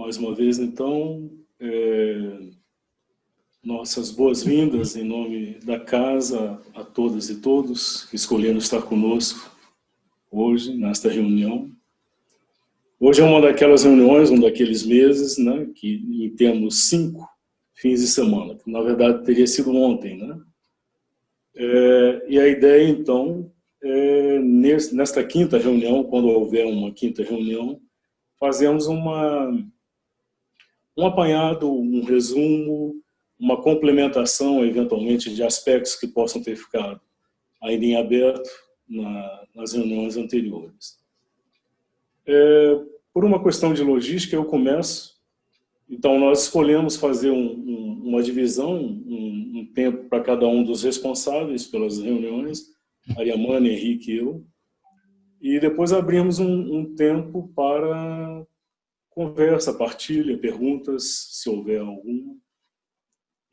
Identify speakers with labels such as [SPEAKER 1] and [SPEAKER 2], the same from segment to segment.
[SPEAKER 1] mais uma vez, então, nossas boas-vindas em nome da casa a todas e todos que escolheram estar conosco hoje, nesta reunião. Hoje é uma daquelas reuniões, um daqueles meses, né, que temos 5 fins de semana, que na verdade teria sido ontem, né? E a ideia, então, nesta quinta reunião, quando houver uma quinta reunião, fazemos um apanhado, um resumo, uma complementação, eventualmente, de aspectos que possam ter ficado ainda em aberto nas reuniões anteriores. Por uma questão de logística, eu começo. Então, nós escolhemos fazer uma divisão, um tempo para cada um dos responsáveis pelas reuniões, Ariamane, Henrique e eu, e depois abrimos um tempo para conversa, partilha, perguntas, se houver alguma.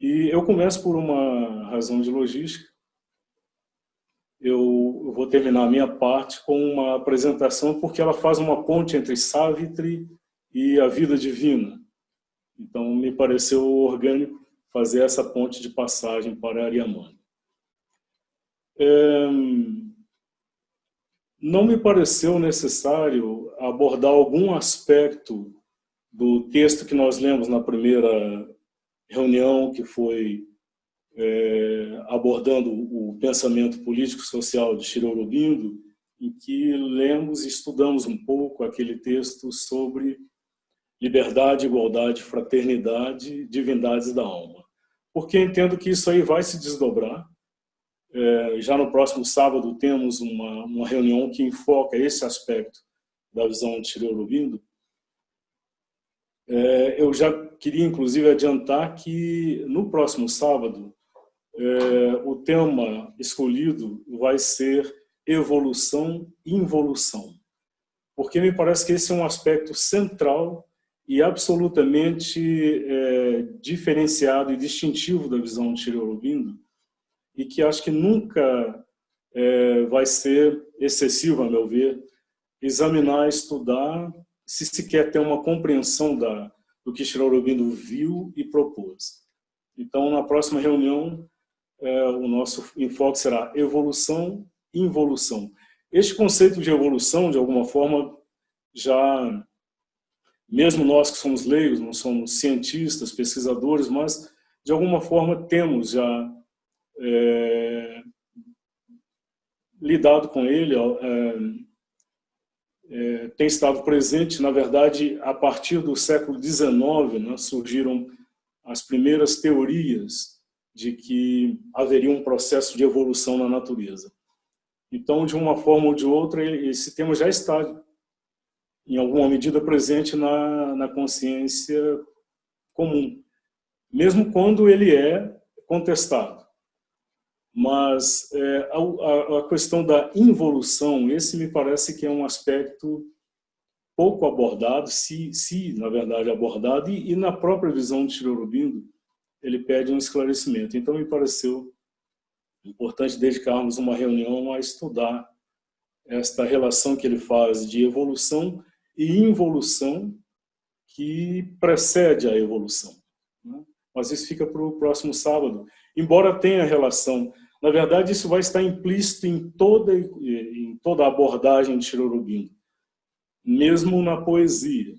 [SPEAKER 1] E eu começo por uma razão de logística. Eu vou terminar a minha parte com uma apresentação, porque ela faz uma ponte entre Savitri e a vida divina. Então, me pareceu orgânico fazer essa ponte de passagem para Ariamane. Não me pareceu necessário abordar algum aspecto do texto que nós lemos na primeira reunião, que foi abordando o pensamento político-social de Sri Aurobindo, em que lemos e estudamos um pouco aquele texto sobre liberdade, igualdade, fraternidade, divindades da alma. Porque entendo que isso aí vai se desdobrar. Já no próximo sábado temos uma reunião que enfoca esse aspecto da visão de Sri Aurobindo. Eu já queria, inclusive, adiantar que no próximo sábado o tema escolhido vai ser evolução e involução. Porque me parece que esse é um aspecto central e absolutamente diferenciado e distintivo da visão de Sri Aurobindo, e que acho que nunca vai ser excessivo, a meu ver, examinar, estudar, se quer ter uma compreensão do que Sri Aurobindo viu e propôs. Então, na próxima reunião, o nosso enfoque será evolução e involução. Este conceito de evolução, de alguma forma, já, mesmo nós que somos leigos, não somos cientistas, pesquisadores, mas, de alguma forma, temos já lidado com ele, tem estado presente. Na verdade, a partir do século XIX, né, surgiram as primeiras teorias de que haveria um processo de evolução na natureza. Então, de uma forma ou de outra, esse tema já está, em alguma medida, presente na consciência comum, mesmo quando ele é contestado. Mas a questão da involução, esse me parece que é um aspecto pouco abordado, se na verdade abordado, e na própria visão de Sri Aurobindo, ele pede um esclarecimento. Então, me pareceu importante dedicarmos uma reunião a estudar esta relação que ele faz de evolução e involução que precede a evolução, né? Mas isso fica para o próximo sábado, embora tenha relação. Na verdade, isso vai estar implícito em toda a abordagem de Sri Aurobindo, mesmo na poesia.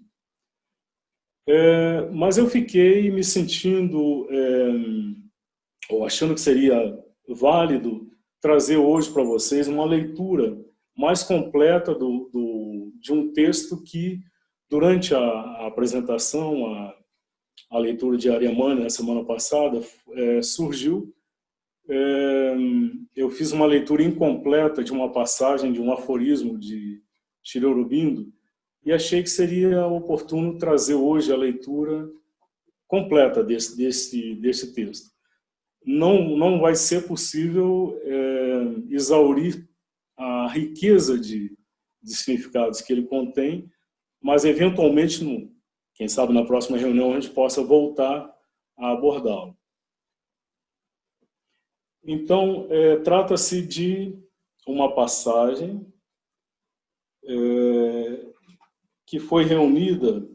[SPEAKER 1] Mas eu fiquei me sentindo, ou achando que seria válido, trazer hoje para vocês uma leitura mais completa de um texto que, durante a apresentação, a leitura de Ariamane, na semana passada, surgiu. Eu fiz uma leitura incompleta de uma passagem, de um aforismo de Sri Aurobindo, e achei que seria oportuno trazer hoje a leitura completa desse texto. Não vai ser possível exaurir a riqueza de significados que ele contém, mas eventualmente, quem sabe na próxima reunião, a gente possa voltar a abordá-lo. Então, trata-se de uma passagem que foi reunida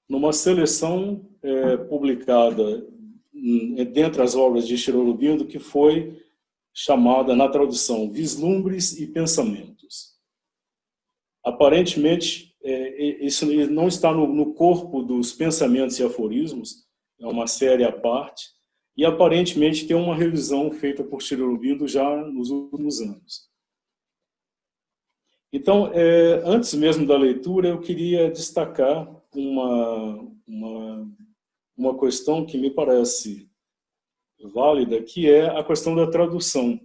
[SPEAKER 1] numa seleção publicada dentre as obras de Sri Aurobindo, que foi chamada, na tradução, Vislumbres e Pensamentos. Aparentemente, isso não está no corpo dos pensamentos e aforismos, é uma série à parte, e aparentemente tem uma revisão feita por Sri Aurobindo já nos últimos anos. Então, antes mesmo da leitura, eu queria destacar uma questão que me parece válida, que é a questão da tradução.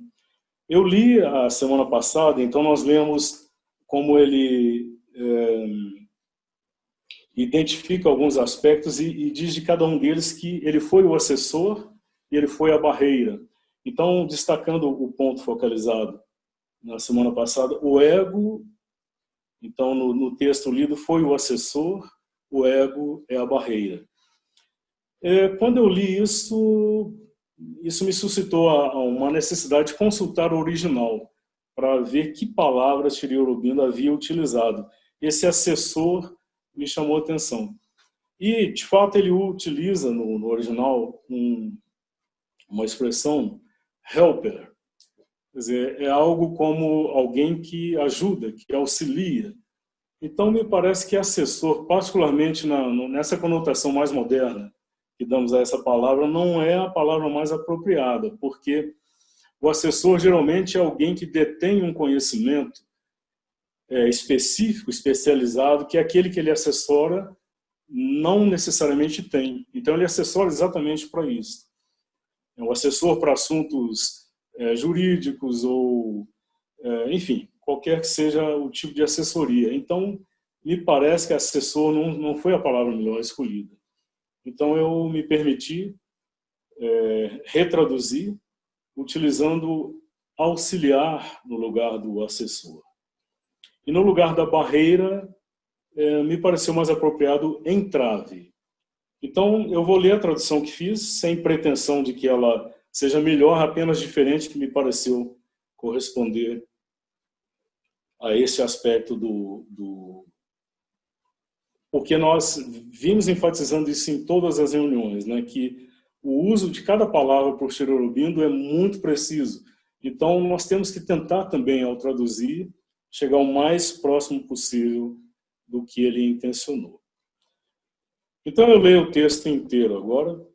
[SPEAKER 1] Eu li a semana passada, então nós lemos como ele identifica alguns aspectos e diz de cada um deles que ele foi o assessor e ele foi a barreira. Então, destacando o ponto focalizado na semana passada, o ego, então no texto lido, foi o assessor, o ego é a barreira. Quando eu li isso me suscitou uma necessidade de consultar o original, para ver que palavras Sri Aurobindo havia utilizado. Esse assessor me chamou a atenção. E, de fato, ele utiliza no original uma expressão helper. Quer dizer, é algo como alguém que ajuda, que auxilia. Então, me parece que assessor, particularmente nessa conotação mais moderna que damos a essa palavra, não é a palavra mais apropriada, porque o assessor geralmente é alguém que detém um conhecimento específico, especializado, que aquele que ele assessora não necessariamente tem. Então, ele assessora exatamente para isso. É um assessor para assuntos jurídicos ou, enfim, qualquer que seja o tipo de assessoria. Então, me parece que assessor não foi a palavra melhor escolhida. Então, eu me permiti retraduzir, utilizando auxiliar no lugar do assessor. E no lugar da barreira, me pareceu mais apropriado entrave. Então, eu vou ler a tradução que fiz, sem pretensão de que ela seja melhor, apenas diferente, que me pareceu corresponder a esse aspecto Porque nós vimos enfatizando isso em todas as reuniões, né, que o uso de cada palavra por Sri Aurobindo é muito preciso. Então, nós temos que tentar também, ao traduzir, chegar o mais próximo possível do que ele intencionou. Então, eu leio o texto inteiro agora.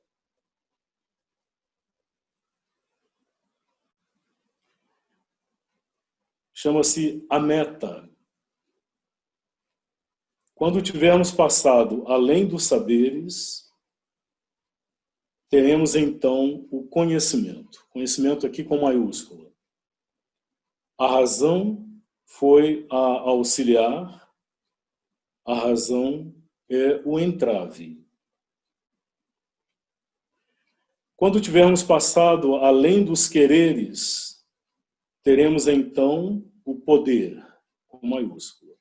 [SPEAKER 1] Chama-se A Meta. Quando tivermos passado além dos saberes, teremos então o conhecimento. Conhecimento aqui com maiúscula. A razão foi a auxiliar, a razão é o entrave. Quando tivermos passado além dos quereres, teremos então o poder, com maiúscula.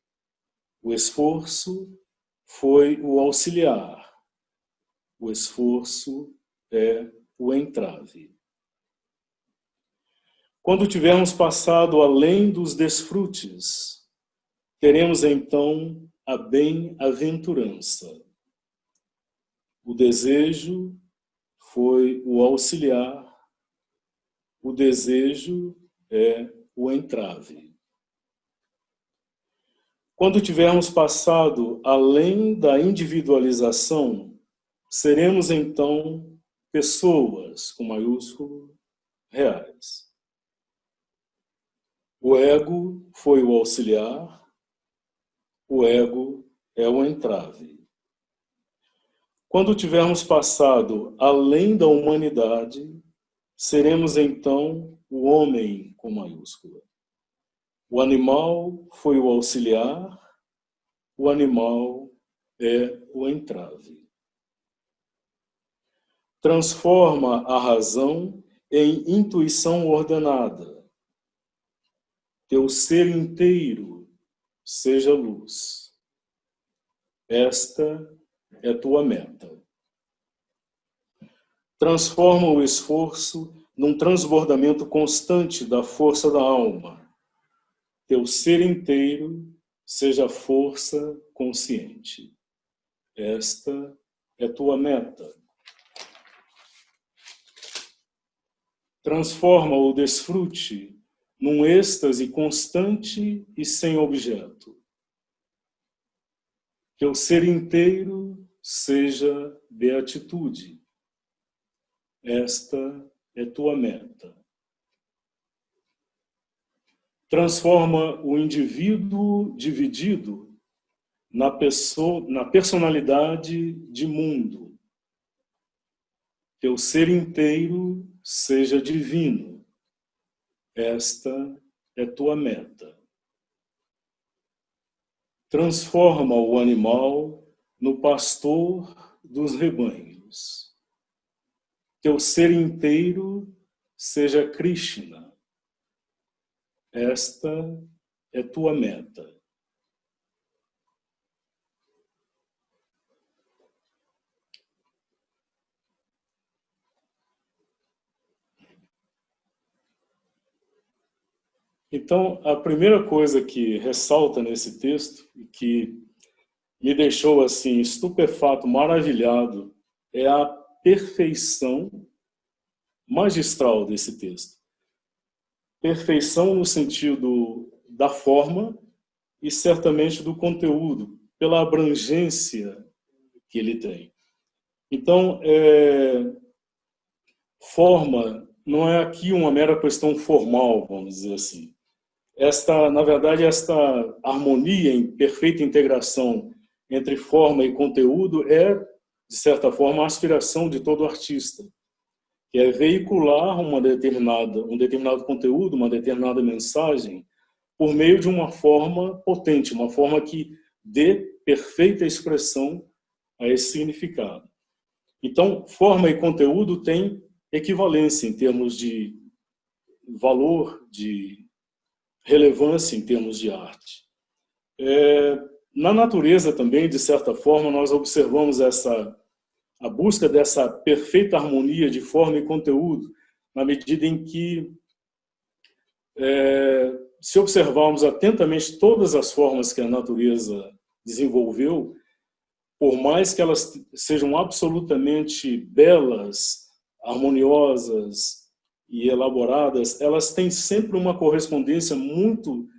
[SPEAKER 1] O esforço foi o auxiliar, o esforço é o entrave. Quando tivermos passado além dos desfrutes, teremos então a bem-aventurança. O desejo foi o auxiliar, o desejo é o entrave. Quando tivermos passado além da individualização, seremos então pessoas, com maiúsculo, reais. O ego foi o auxiliar, o ego é o entrave. Quando tivermos passado além da humanidade, seremos então o homem, com maiúscula. O animal foi o auxiliar, o animal é o entrave. Transforma a razão em intuição ordenada. Teu ser inteiro seja luz. Esta é tua meta. Transforma o esforço num transbordamento constante da força da alma. Teu ser inteiro seja força consciente. Esta é tua meta. Transforma o desfrute num êxtase constante e sem objeto. Que o ser inteiro seja beatitude. Esta é tua meta. Transforma o indivíduo dividido na personalidade de mundo. Que o ser inteiro seja divino. Esta é tua meta. Transforma o animal no pastor dos rebanhos. Que o ser inteiro seja Krishna. Esta é tua meta. Então, a primeira coisa que ressalta nesse texto, e que me deixou assim estupefato, maravilhado, é a perfeição magistral desse texto. Perfeição no sentido da forma e certamente do conteúdo, pela abrangência que ele tem. Então, forma não é aqui uma mera questão formal, vamos dizer assim. Na verdade, esta harmonia em perfeita integração entre forma e conteúdo é, de certa forma, a aspiração de todo artista, que é veicular um determinado conteúdo, uma determinada mensagem, por meio de uma forma potente, uma forma que dê perfeita expressão a esse significado. Então, forma e conteúdo têm equivalência em termos de valor, de relevância em termos de arte. Na natureza também, de certa forma, nós observamos a busca dessa perfeita harmonia de forma e conteúdo, na medida em que, se observarmos atentamente todas as formas que a natureza desenvolveu, por mais que elas sejam absolutamente belas, harmoniosas e elaboradas, elas têm sempre uma correspondência muito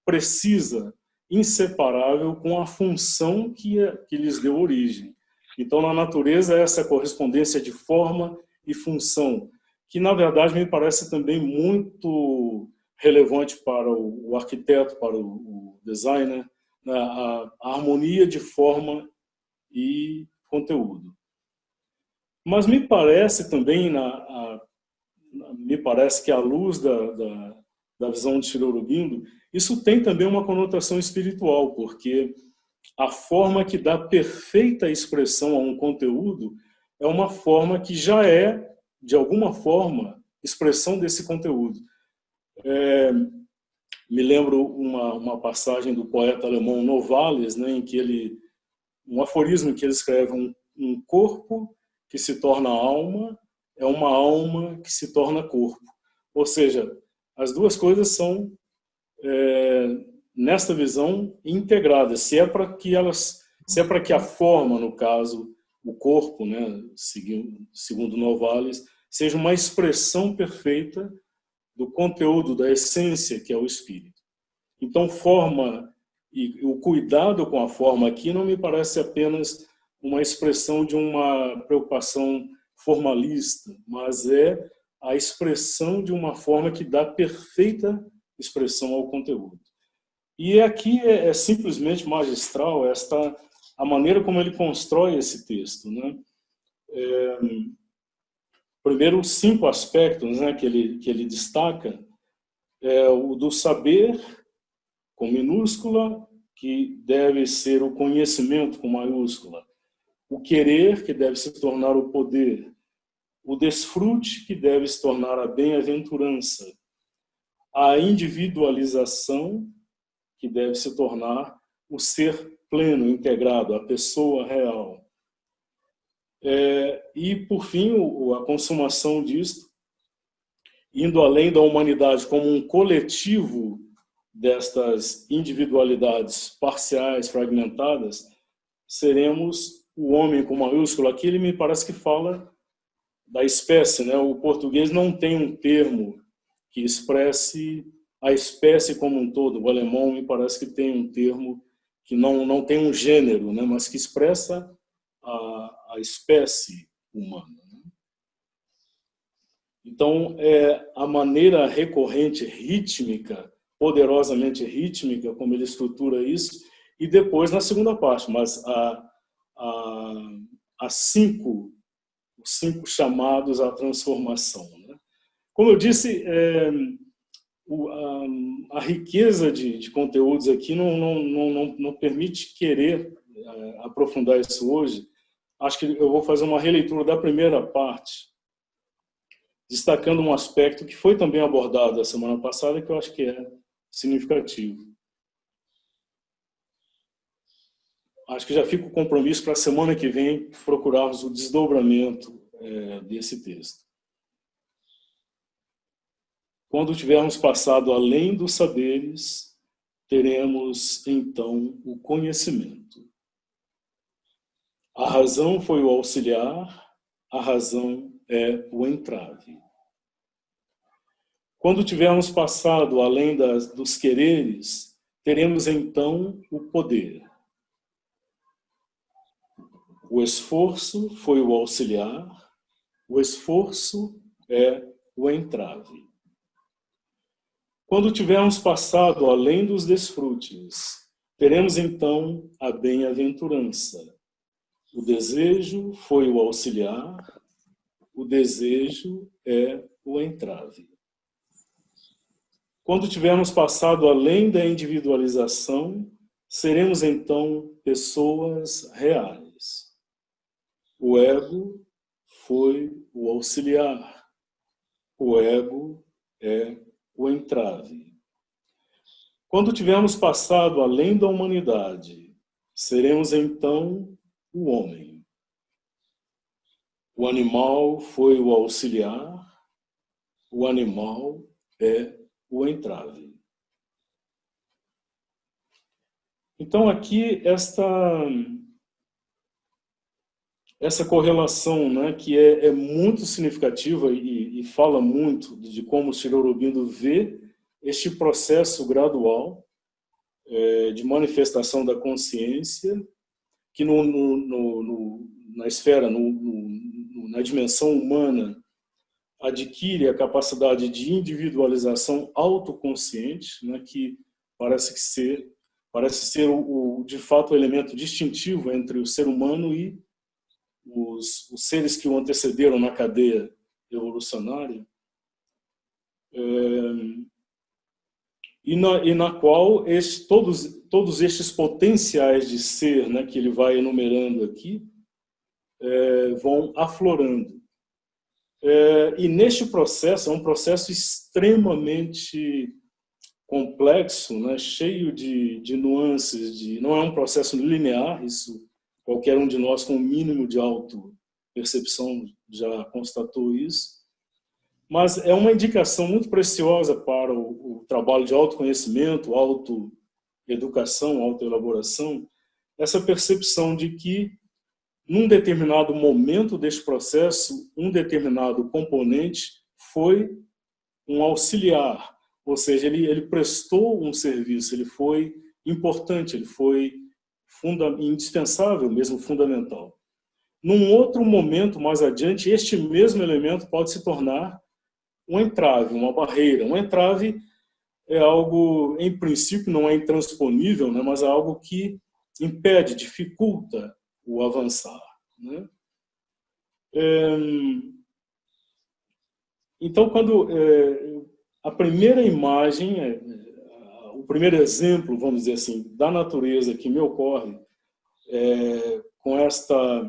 [SPEAKER 1] precisa, inseparável com a função que lhes deu origem. Então, na natureza, essa correspondência de forma e função, que na verdade me parece também muito relevante para o arquiteto, para o designer, a harmonia de forma e conteúdo. Mas me parece também, me parece que à luz da visão de Sri Aurobindo, isso tem também uma conotação espiritual, porque a forma que dá perfeita expressão a um conteúdo é uma forma que já é, de alguma forma, expressão desse conteúdo. Me lembro uma passagem do poeta alemão Novalis, né, em que um aforismo em que ele escreve: um corpo que se torna alma é uma alma que se torna corpo. Ou seja, as duas coisas são, nesta visão, integradas. Se é para que a forma, no caso, o corpo, né, segundo Novalis, seja uma expressão perfeita do conteúdo, da essência que é o espírito. Então, forma e o cuidado com a forma aqui não me parece apenas uma expressão de uma preocupação formalista, mas é a expressão de uma forma que dá perfeita expressão ao conteúdo. E aqui é simplesmente magistral a maneira como ele constrói esse texto, né? Primeiro, os 5 aspectos, né, que ele destaca, o do saber, com minúscula, que deve ser o conhecimento, com maiúscula. O querer, que deve se tornar o poder. O desfrute, que deve se tornar a bem-aventurança. A individualização, que deve se tornar o ser pleno, integrado, a pessoa real. E, por fim, a consumação disto, indo além da humanidade como um coletivo destas individualidades parciais, fragmentadas, seremos o homem com maiúsculo aqui, ele me parece que fala da espécie, né? O português não tem um termo que expresse a espécie como um todo. O alemão me parece que tem um termo que não tem um gênero, né? Mas que expressa a espécie humana. Então, a maneira recorrente, rítmica, poderosamente rítmica, como ele estrutura isso, e depois na segunda parte, mas os cinco chamados à transformação. Né? Como eu disse, a riqueza de conteúdos aqui não permite querer aprofundar isso hoje. Acho que eu vou fazer uma releitura da primeira parte, destacando um aspecto que foi também abordado a semana passada, que eu acho que é significativo. Acho que já fica o compromisso para a semana que vem procurarmos o desdobramento desse texto. Quando tivermos passado além dos saberes, teremos então o conhecimento. A razão foi o auxiliar, a razão é o entrave. Quando tivermos passado além dos quereres, teremos então o poder. O esforço foi o auxiliar, o esforço é o entrave. Quando tivermos passado além dos desfrutes, teremos então a bem-aventurança. O desejo foi o auxiliar, o desejo é o entrave. Quando tivermos passado além da individualização, seremos então pessoas reais. O ego foi o auxiliar. O ego é o entrave. Quando tivermos passado além da humanidade, seremos então o homem. O animal foi o auxiliar. O animal é o entrave. Então aqui essa correlação, né, que é muito significativa e fala muito de como Sri Aurobindo vê este processo gradual de manifestação da consciência, que na esfera, na dimensão humana, adquire a capacidade de individualização autoconsciente, né, que parece ser de fato o elemento distintivo entre o ser humano e os seres que o antecederam na cadeia evolucionária, e na qual todos estes potenciais de ser, né, que ele vai enumerando aqui, vão aflorando. E neste processo, é um processo extremamente complexo, né, cheio de nuances, não é um processo linear, isso qualquer um de nós com o mínimo de autopercepção já constatou isso, mas é uma indicação muito preciosa para o trabalho de autoconhecimento, autoeducação, autoelaboração, essa percepção de que num determinado momento deste processo, um determinado componente foi um auxiliar, ou seja, ele prestou um serviço, ele foi importante, ele foi indispensável, mesmo fundamental. Num outro momento, mais adiante, este mesmo elemento pode se tornar um entrave, uma barreira. Um entrave é algo, em princípio, não é intransponível, né, mas é algo que impede, dificulta o avançar. Né? Então, quando a primeira imagem, o primeiro exemplo, vamos dizer assim, da natureza que me ocorre com essa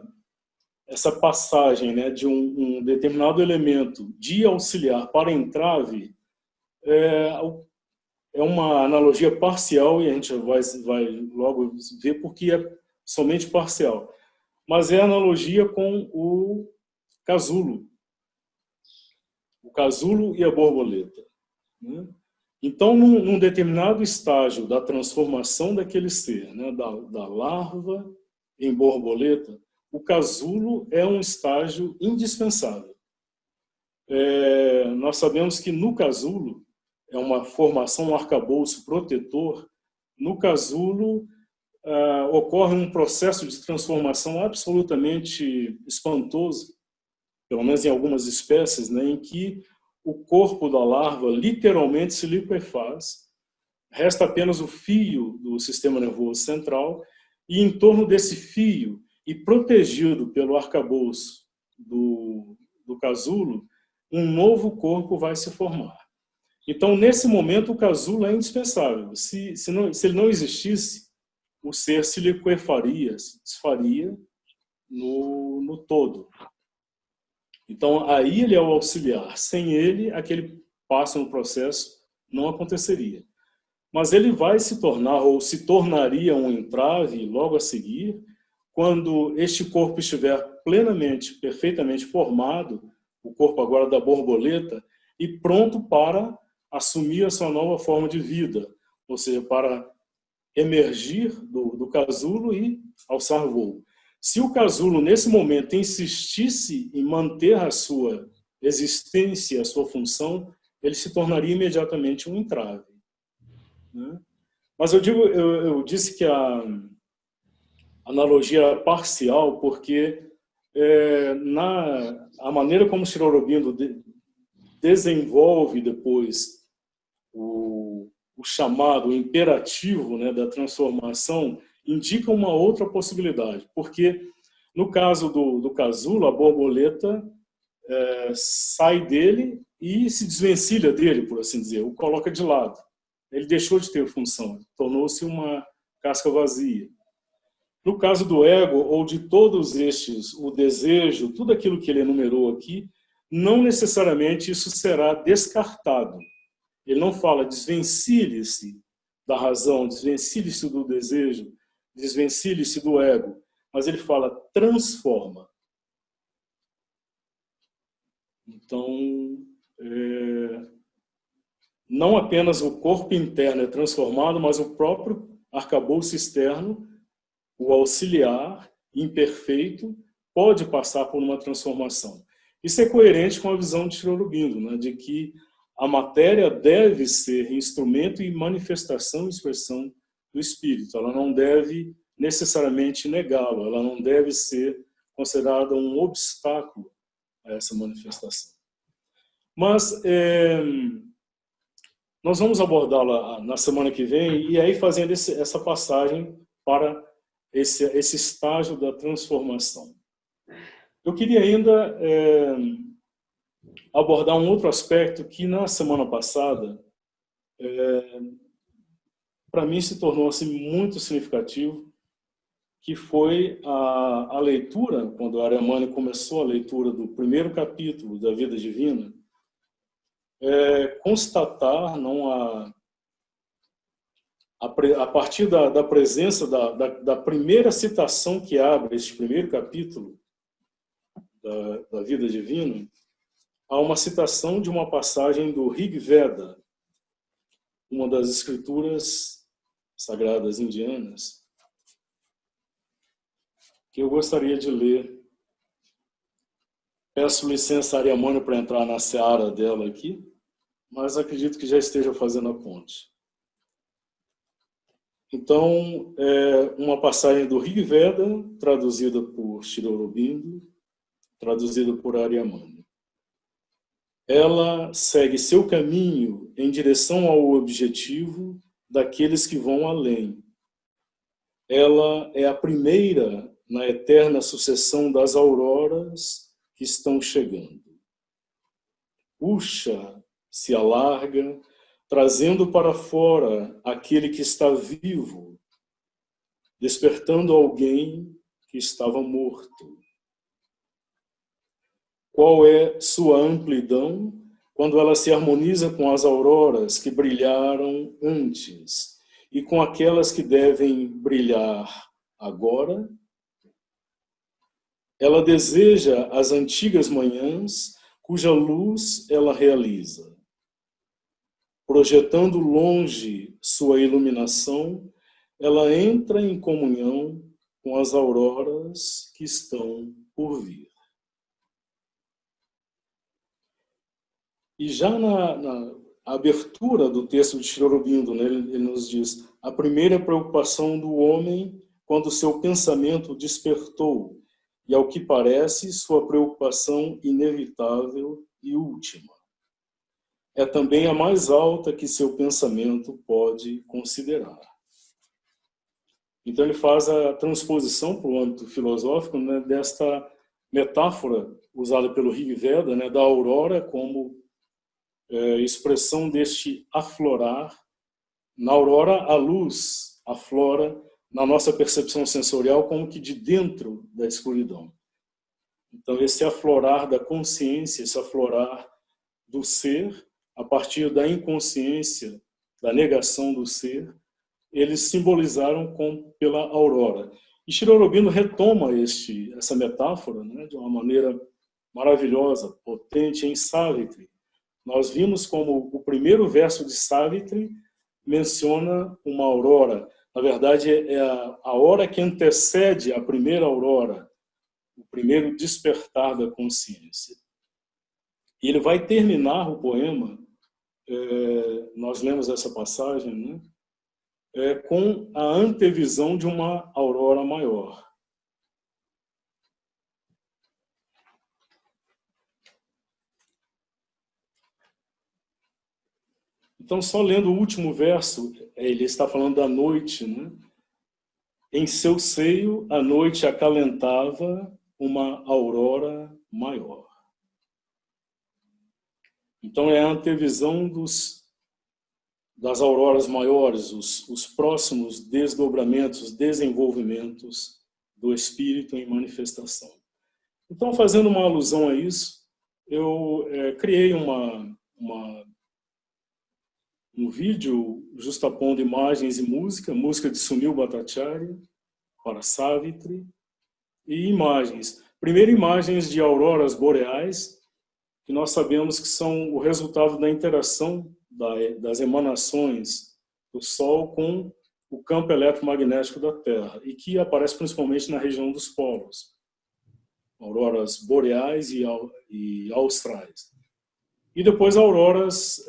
[SPEAKER 1] passagem, né, de um determinado elemento de auxiliar para entrave, é uma analogia parcial, e a gente vai logo ver porque é somente parcial. Mas é analogia com o casulo. O casulo e a borboleta. Né? Então, num determinado estágio da transformação daquele ser, né, da larva em borboleta, o casulo é um estágio indispensável. Nós sabemos que no casulo, é uma formação, um arcabouço protetor, no casulo ocorre um processo de transformação absolutamente espantoso, pelo menos em algumas espécies, né, em que o corpo da larva literalmente se liquefaz, resta apenas o fio do sistema nervoso central, e em torno desse fio, e protegido pelo arcabouço do casulo, um novo corpo vai se formar. Então, nesse momento, o casulo é indispensável. Se ele não existisse, o ser se liquefaria, se desfaria no todo. Então, aí ele é o auxiliar. Sem ele, aquele passo no processo não aconteceria. Mas ele vai se tornar, ou se tornaria um entrave logo a seguir, quando este corpo estiver plenamente, perfeitamente formado, o corpo agora da borboleta, e pronto para assumir a sua nova forma de vida, ou seja, para emergir do casulo e alçar voo. Se o casulo, nesse momento, insistisse em manter a sua existência, a sua função, ele se tornaria imediatamente um entrave, né? Mas eu disse que a analogia era parcial, porque a maneira como Sri Aurobindo desenvolve depois o chamado, o imperativo, né, da transformação, indica uma outra possibilidade, porque no caso do casulo, a borboleta sai dele e se desvencilha dele, por assim dizer, o coloca de lado. Ele deixou de ter função, tornou-se uma casca vazia. No caso do ego, ou de todos estes, o desejo, tudo aquilo que ele enumerou aqui, não necessariamente isso será descartado. Ele não fala desvencilhe-se da razão, desvencilhe-se do desejo, desvencilhe-se do ego, mas ele fala transforma. Então, não apenas o corpo interno é transformado, mas o próprio arcabouço externo, o auxiliar imperfeito, pode passar por uma transformação. Isso é coerente com a visão de Sri Aurobindo, né, de que a matéria deve ser instrumento e manifestação e expressão do espírito. Ela não deve necessariamente negá-lo, ela não deve ser considerada um obstáculo a essa manifestação. Mas nós vamos abordá-la na semana que vem, e aí fazendo essa passagem para esse estágio da transformação. Eu queria ainda abordar um outro aspecto que na semana passada para mim se tornou assim, muito significativo, que foi a leitura, quando a Ariamani começou a leitura do primeiro capítulo da Vida Divina, constatar, não a partir da presença da primeira citação que abre este primeiro capítulo da Vida Divina, há uma citação de uma passagem do Rig Veda, uma das escrituras sagradas indianas, que eu gostaria de ler. Peço licença a Ariamani para entrar na seara dela aqui, mas acredito que já esteja fazendo a ponte. Então, uma passagem do Rig Veda, traduzida por Sri Aurobindo, traduzida por Ariamani. Ela segue seu caminho em direção ao objetivo daqueles que vão além. Ela é a primeira na eterna sucessão das auroras que estão chegando. Usha se alarga, trazendo para fora aquele que está vivo, despertando alguém que estava morto. Qual é sua amplidão quando ela se harmoniza com as auroras que brilharam antes e com aquelas que devem brilhar agora? Ela deseja as antigas manhãs cuja luz ela realiza. Projetando longe sua iluminação, ela entra em comunhão com as auroras que estão por vir. E já na abertura do texto de Sri Aurobindo, né, ele nos diz: a primeira preocupação do homem quando seu pensamento despertou, e ao que parece, sua preocupação inevitável e última. É também a mais alta que seu pensamento pode considerar. Então ele faz a transposição para o âmbito filosófico, né, desta metáfora usada pelo Rig Veda, né, da aurora como expressão deste aflorar. Na aurora, a luz aflora na nossa percepção sensorial como que de dentro da escuridão. Então esse aflorar da consciência, esse aflorar do ser, a partir da inconsciência, da negação do ser, eles simbolizaram pela aurora. E Sri Aurobindo retoma essa metáfora, né, de uma maneira maravilhosa, potente, em Savitri. Nós vimos como o primeiro verso de Savitri menciona uma aurora. Na verdade, é a hora que antecede a primeira aurora, o primeiro despertar da consciência. E ele vai terminar o poema, nós lemos essa passagem, né, com a antevisão de uma aurora maior. Então, só lendo o último verso, ele está falando da noite, né? Em seu seio, a noite acalentava uma aurora maior. Então, é a antevisão das auroras maiores, os próximos desdobramentos, desenvolvimentos do espírito em manifestação. Então, fazendo uma alusão a isso, eu criei um vídeo justapondo imagens e música de Sunil Bhattacharya para Savitri, e imagens. Primeiro, imagens de auroras boreais, que nós sabemos que são o resultado da interação das emanações do Sol com o campo eletromagnético da Terra, e que aparece principalmente na região dos polos, auroras boreais e austrais. E depois auroras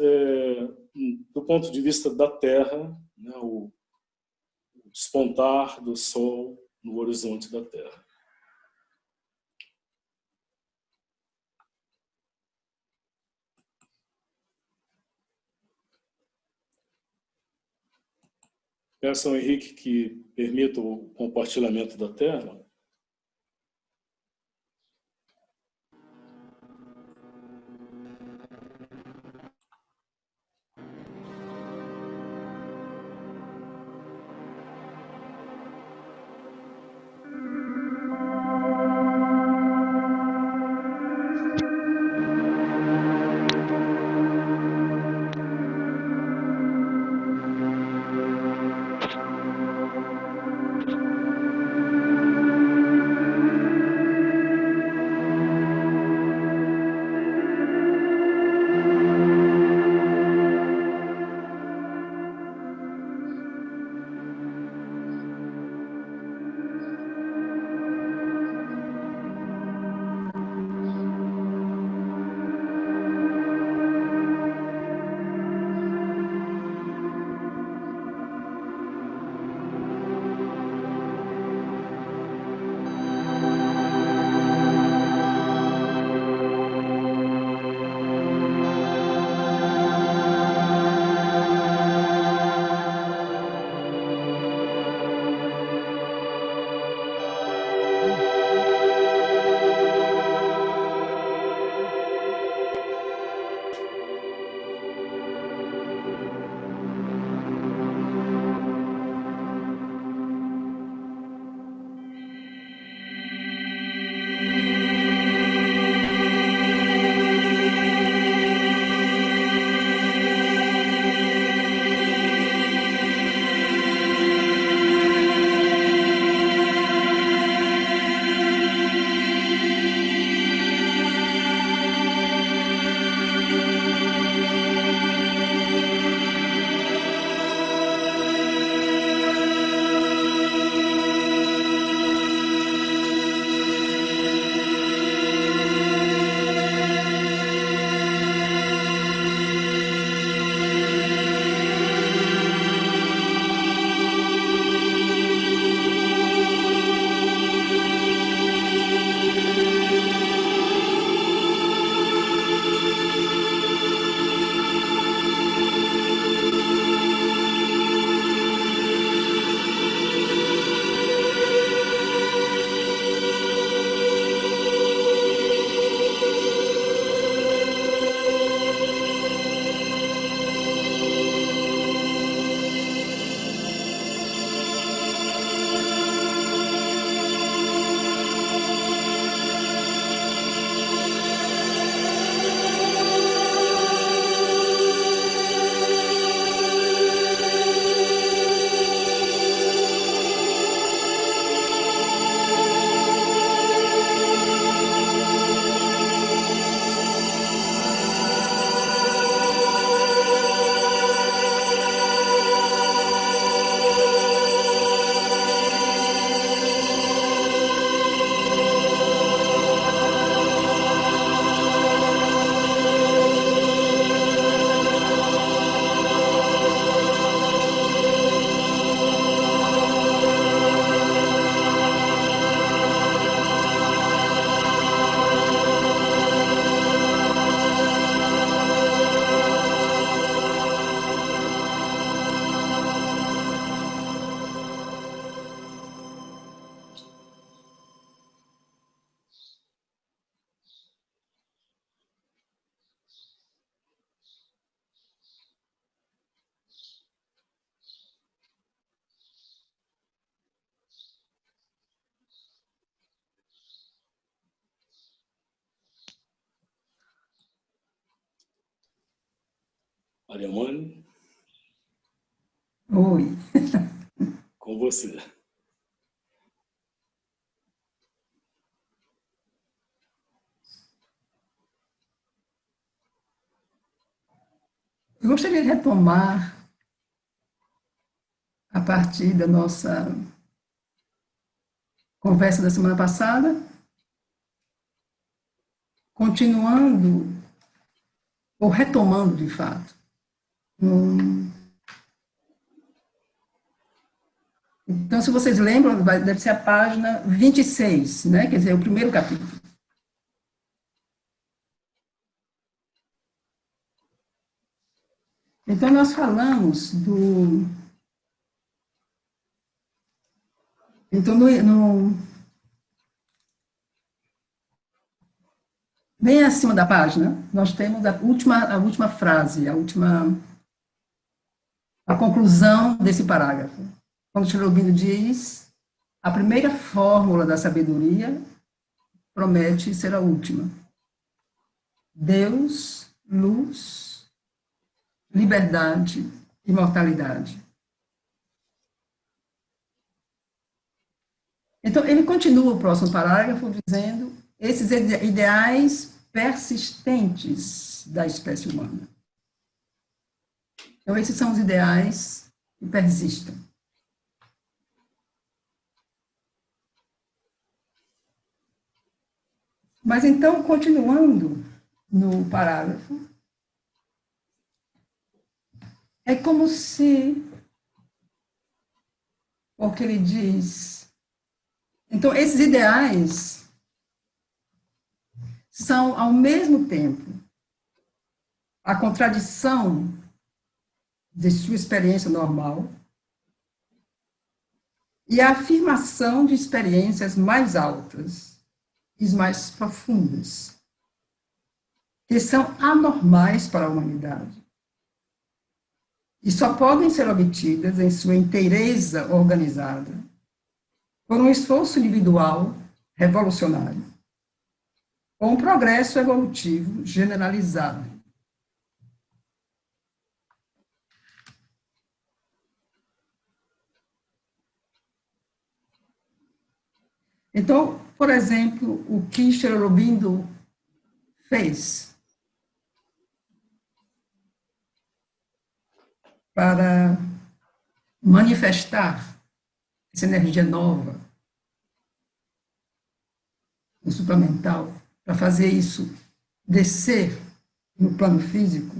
[SPEAKER 1] do ponto de vista da Terra, né, o despontar do Sol no horizonte da Terra. Peço ao Henrique que permita o compartilhamento da tela. Ariamane,
[SPEAKER 2] Oi.
[SPEAKER 1] com você.
[SPEAKER 2] Eu gostaria de retomar, a partir da nossa conversa da semana passada, continuando, ou retomando, de fato. Então, se vocês lembram, deve ser a página 26, né? Quer dizer, o primeiro capítulo. Então, nós falamos do... Então, bem acima da página, nós temos a última frase, a conclusão desse parágrafo. Quando Cherubino diz, a primeira fórmula da sabedoria promete ser a última. Deus, luz, liberdade, imortalidade. Então, ele continua o próximo parágrafo dizendo esses ideais persistentes da espécie humana. Então, esses são os ideais que persistem. Mas, então, continuando no parágrafo, é como se, porque ele diz, então, esses ideais são, ao mesmo tempo, a contradição de sua experiência normal e a afirmação de experiências mais altas e mais profundas, que são anormais para a humanidade e só podem ser obtidas em sua inteireza organizada por um esforço individual revolucionário ou um progresso evolutivo generalizado. Então, por exemplo, o que Cherubino fez para manifestar essa energia nova, no supramental, para fazer isso descer no plano físico.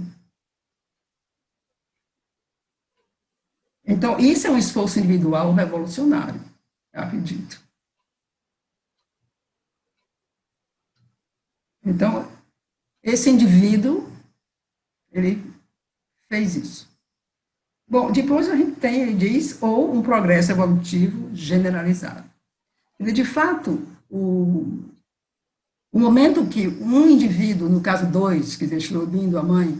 [SPEAKER 2] Então, isso é um esforço individual revolucionário, eu acredito. Então, esse indivíduo, ele fez isso. Bom, depois a gente tem, ele diz, ou um progresso evolutivo generalizado. De fato, o momento que um indivíduo, no caso dois, que deixou ouvindo a mãe,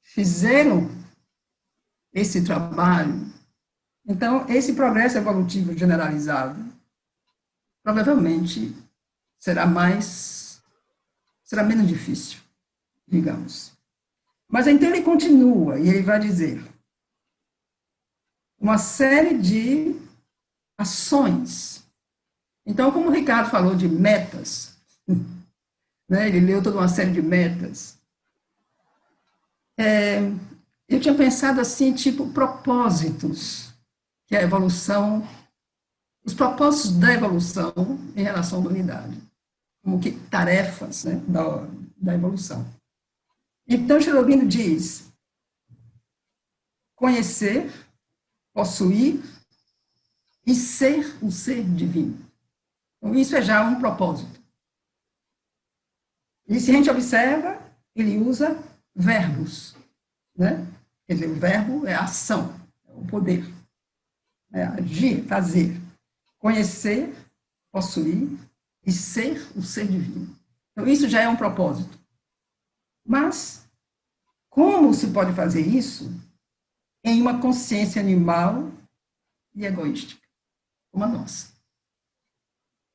[SPEAKER 2] fizeram esse trabalho, então, esse progresso evolutivo generalizado provavelmente será menos difícil, digamos. Mas então ele continua, e ele vai dizer uma série de ações. Então, como o Ricardo falou de metas, né, ele leu toda uma série de metas, eu tinha pensado assim, tipo, propósitos, que a evolução, os propósitos da evolução em relação à humanidade, como que tarefas, né, da evolução. Então, Cherubino diz, conhecer, possuir e ser o ser divino. Então, isso é já um propósito. E se a gente observa, ele usa verbos, né? Quer dizer, o verbo é a ação, é o poder. É agir, fazer. Conhecer, possuir e ser o ser divino. Então, isso já é um propósito. Mas, como se pode fazer isso em uma consciência animal e egoística, como a nossa?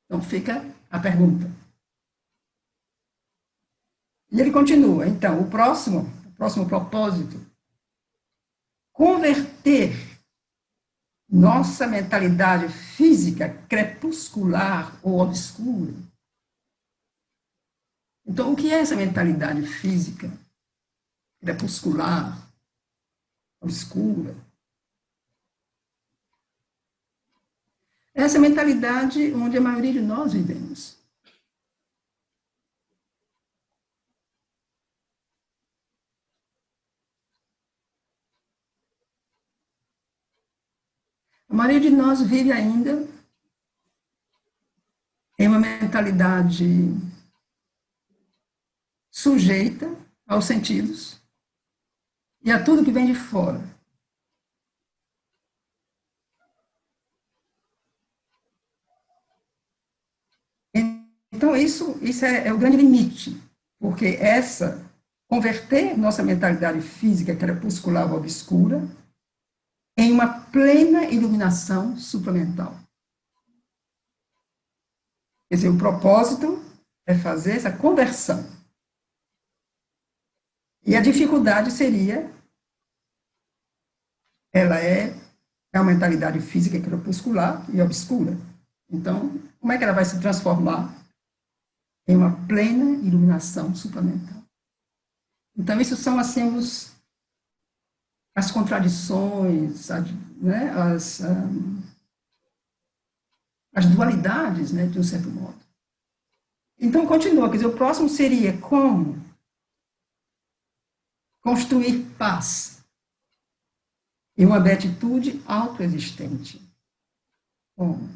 [SPEAKER 2] Então, fica a pergunta. E ele continua, então, o próximo propósito, converter nossa mentalidade física crepuscular ou obscura. Então, o que é essa mentalidade física crepuscular, obscura? Essa mentalidade onde a maioria de nós vivemos. A maioria de nós vive ainda em uma mentalidade sujeita aos sentidos e a tudo que vem de fora. Então, isso é o grande limite, porque converter nossa mentalidade física crepuscular ou obscura em uma plena iluminação supramental. Quer dizer, o propósito é fazer essa conversão. E a dificuldade seria, ela é uma mentalidade física crepuscular e obscura. Então, como é que ela vai se transformar em uma plena iluminação supramental? Então, isso são, assim, as contradições, né, as dualidades, né, de um certo modo. Então, continua, quer dizer, o próximo seria como construir paz e uma beatitude autoexistente. Como?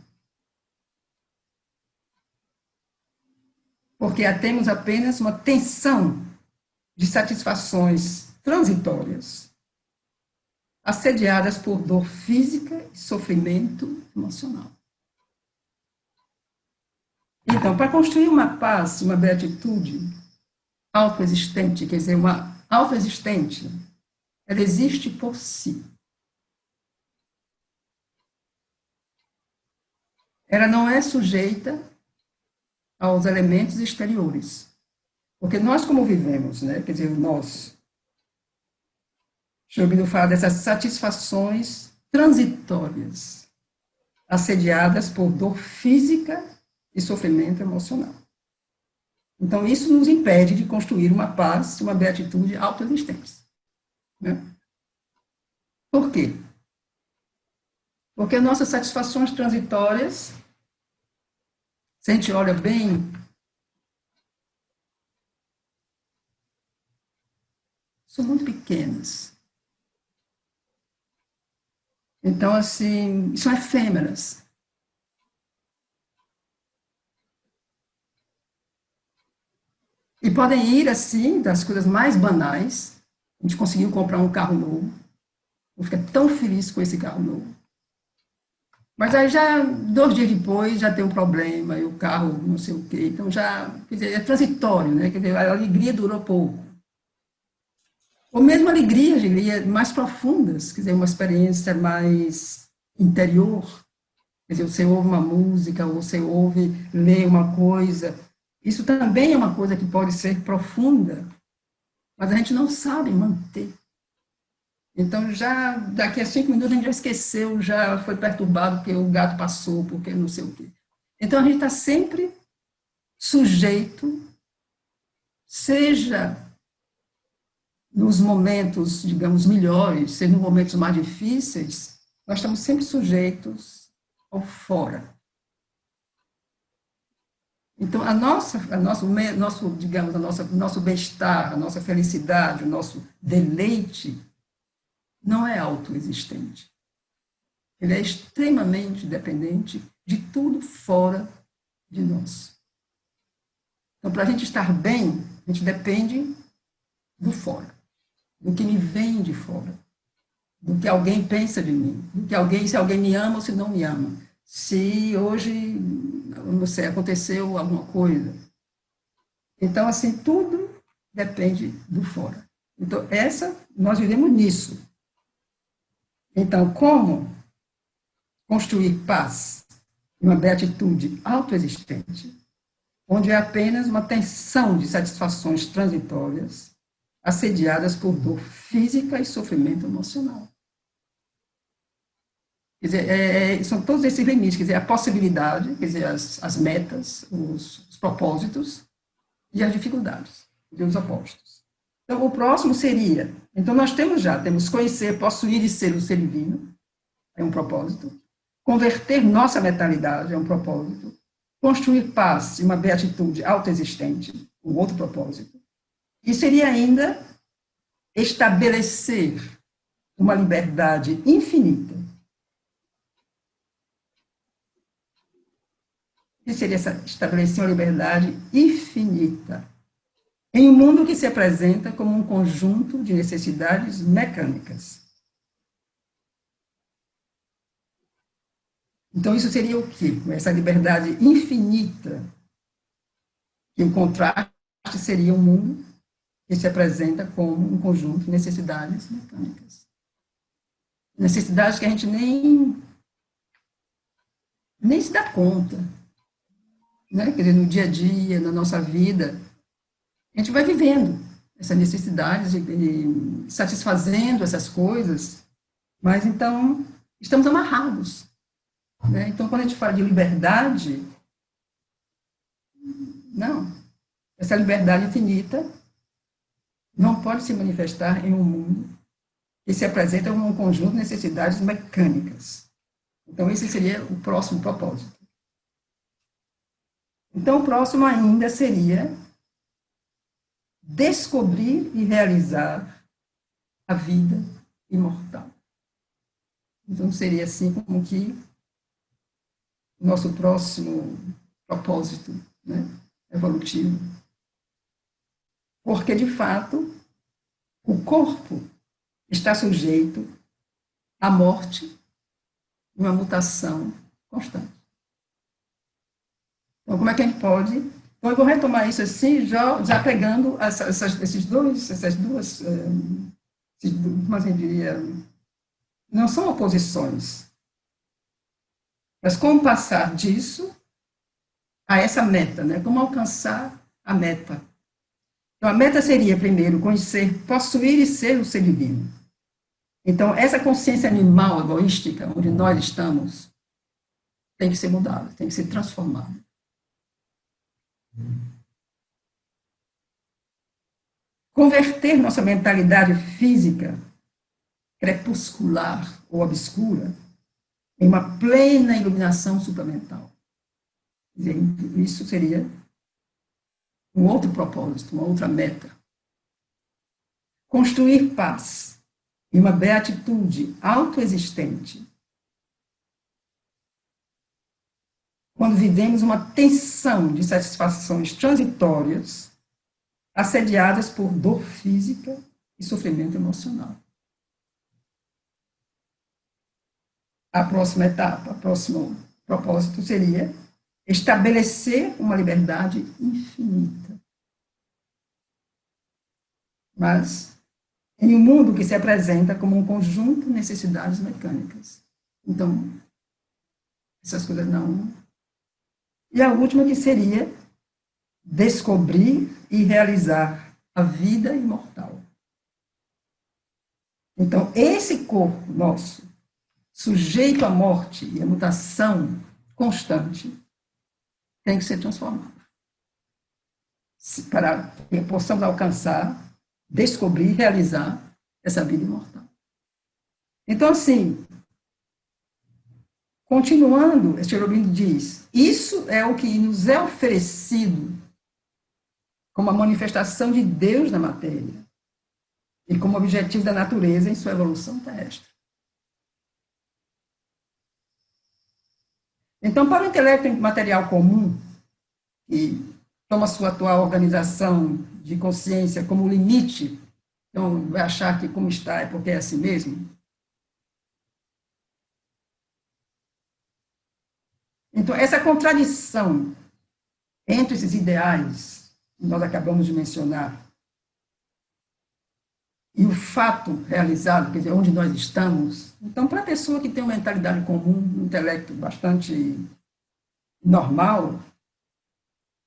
[SPEAKER 2] Porque temos apenas uma tensão de satisfações transitórias, assediadas por dor física e sofrimento emocional. Então, para construir uma paz, uma beatitude autoexistente, quer dizer, uma autoexistente, ela existe por si. Ela não é sujeita aos elementos exteriores. Porque nós, como vivemos, né, quer dizer, nós, já ouvido falar dessas satisfações transitórias, assediadas por dor física e sofrimento emocional. Então, isso nos impede de construir uma paz, uma beatitude autoexistente. Né? Por quê? Porque nossas satisfações transitórias, se a gente olha bem, são muito pequenas. Então, assim, são efêmeras. E podem ir, assim, das coisas mais banais. A gente conseguiu comprar um carro novo. Eu fiquei tão feliz com esse carro novo. Mas aí já, 2 dias depois, já tem um problema, e o carro não sei o quê. Então já, quer dizer, é transitório, né? Quer dizer, a alegria durou pouco. Ou mesmo alegrias mais profundas, quer dizer, uma experiência mais interior. Quer dizer, você ouve uma música, ou você lê uma coisa. Isso também é uma coisa que pode ser profunda, mas a gente não sabe manter. Então, já daqui a 5 minutos, a gente já esqueceu, já foi perturbado porque o gato passou, porque não sei o quê. Então, a gente está sempre sujeito, seja nos momentos, digamos, melhores, seja nos momentos mais difíceis, nós estamos sempre sujeitos ao fora. Então, nosso bem-estar, a nossa felicidade, o nosso deleite, não é autoexistente. Ele é extremamente dependente de tudo fora de nós. Então, para a gente estar bem, a gente depende do fora, do que me vem de fora, do que alguém pensa de mim, se alguém me ama ou se não me ama, se hoje, não sei, aconteceu alguma coisa. Então, assim, tudo depende do fora. Então, nós vivemos nisso. Então, como construir paz, uma beatitude autoexistente? onde é apenas uma tensão de satisfações transitórias, assediadas por dor física e sofrimento emocional. Quer dizer, são todos esses limites, quer dizer, a possibilidade, quer dizer, as metas, os propósitos e as dificuldades, os opostos. Então, o próximo seria, então nós temos conhecer, possuir e ser o ser divino, é um propósito, converter nossa mentalidade, é um propósito, construir paz e uma beatitude autoexistente, um outro propósito, e seria ainda estabelecer uma liberdade infinita. Que seria estabelecer uma liberdade infinita em um mundo que se apresenta como um conjunto de necessidades mecânicas. Então, isso seria o quê? Essa liberdade infinita, e o contraste seria um mundo que se apresenta como um conjunto de necessidades mecânicas. Necessidades que a gente nem se dá conta. Né? Quer dizer, no dia a dia, na nossa vida, a gente vai vivendo essas necessidades e satisfazendo essas coisas, mas então estamos amarrados. Né? Então, quando a gente fala de liberdade, não, essa liberdade infinita não pode se manifestar em um mundo que se apresenta como um conjunto de necessidades mecânicas. Então, esse seria o próximo propósito. Então, o próximo ainda seria descobrir e realizar a vida imortal. Então, seria assim como que o nosso próximo propósito, né, evolutivo. Porque, de fato, o corpo está sujeito à morte e uma mutação constante. Então, como é que a gente pode... Então, eu vou retomar isso assim, já pegando essas duas, como eu diria, não são oposições, mas como passar disso a essa meta, né? Como alcançar a meta. Então, a meta seria, primeiro, conhecer, possuir e ser o ser divino. Então, essa consciência animal, egoística, onde nós estamos, tem que ser mudada, tem que ser transformada. Converter nossa mentalidade física, crepuscular ou obscura, em uma plena iluminação supramental. Isso seria um outro propósito, uma outra meta. Construir paz e uma beatitude autoexistente. Quando vivemos uma tensão de satisfações transitórias, assediadas por dor física e sofrimento emocional. A próxima etapa, o próximo propósito seria estabelecer uma liberdade infinita. Mas em um mundo que se apresenta como um conjunto de necessidades mecânicas. Então, essas coisas não... E a última que seria descobrir e realizar a vida imortal. Então, esse corpo nosso, sujeito à morte e à mutação constante, tem que ser transformado. Para que possamos alcançar, descobrir e realizar essa vida imortal. Então, assim, continuando, Cherubim diz, isso é o que nos é oferecido como a manifestação de Deus na matéria e como objetivo da natureza em sua evolução terrestre. Então, para o intelecto material comum, que toma sua atual organização de consciência como limite, então vai achar que como está é porque é assim mesmo. Então, essa contradição entre esses ideais que nós acabamos de mencionar e o fato realizado, quer dizer, onde nós estamos, então, para a pessoa que tem uma mentalidade comum, um intelecto bastante normal,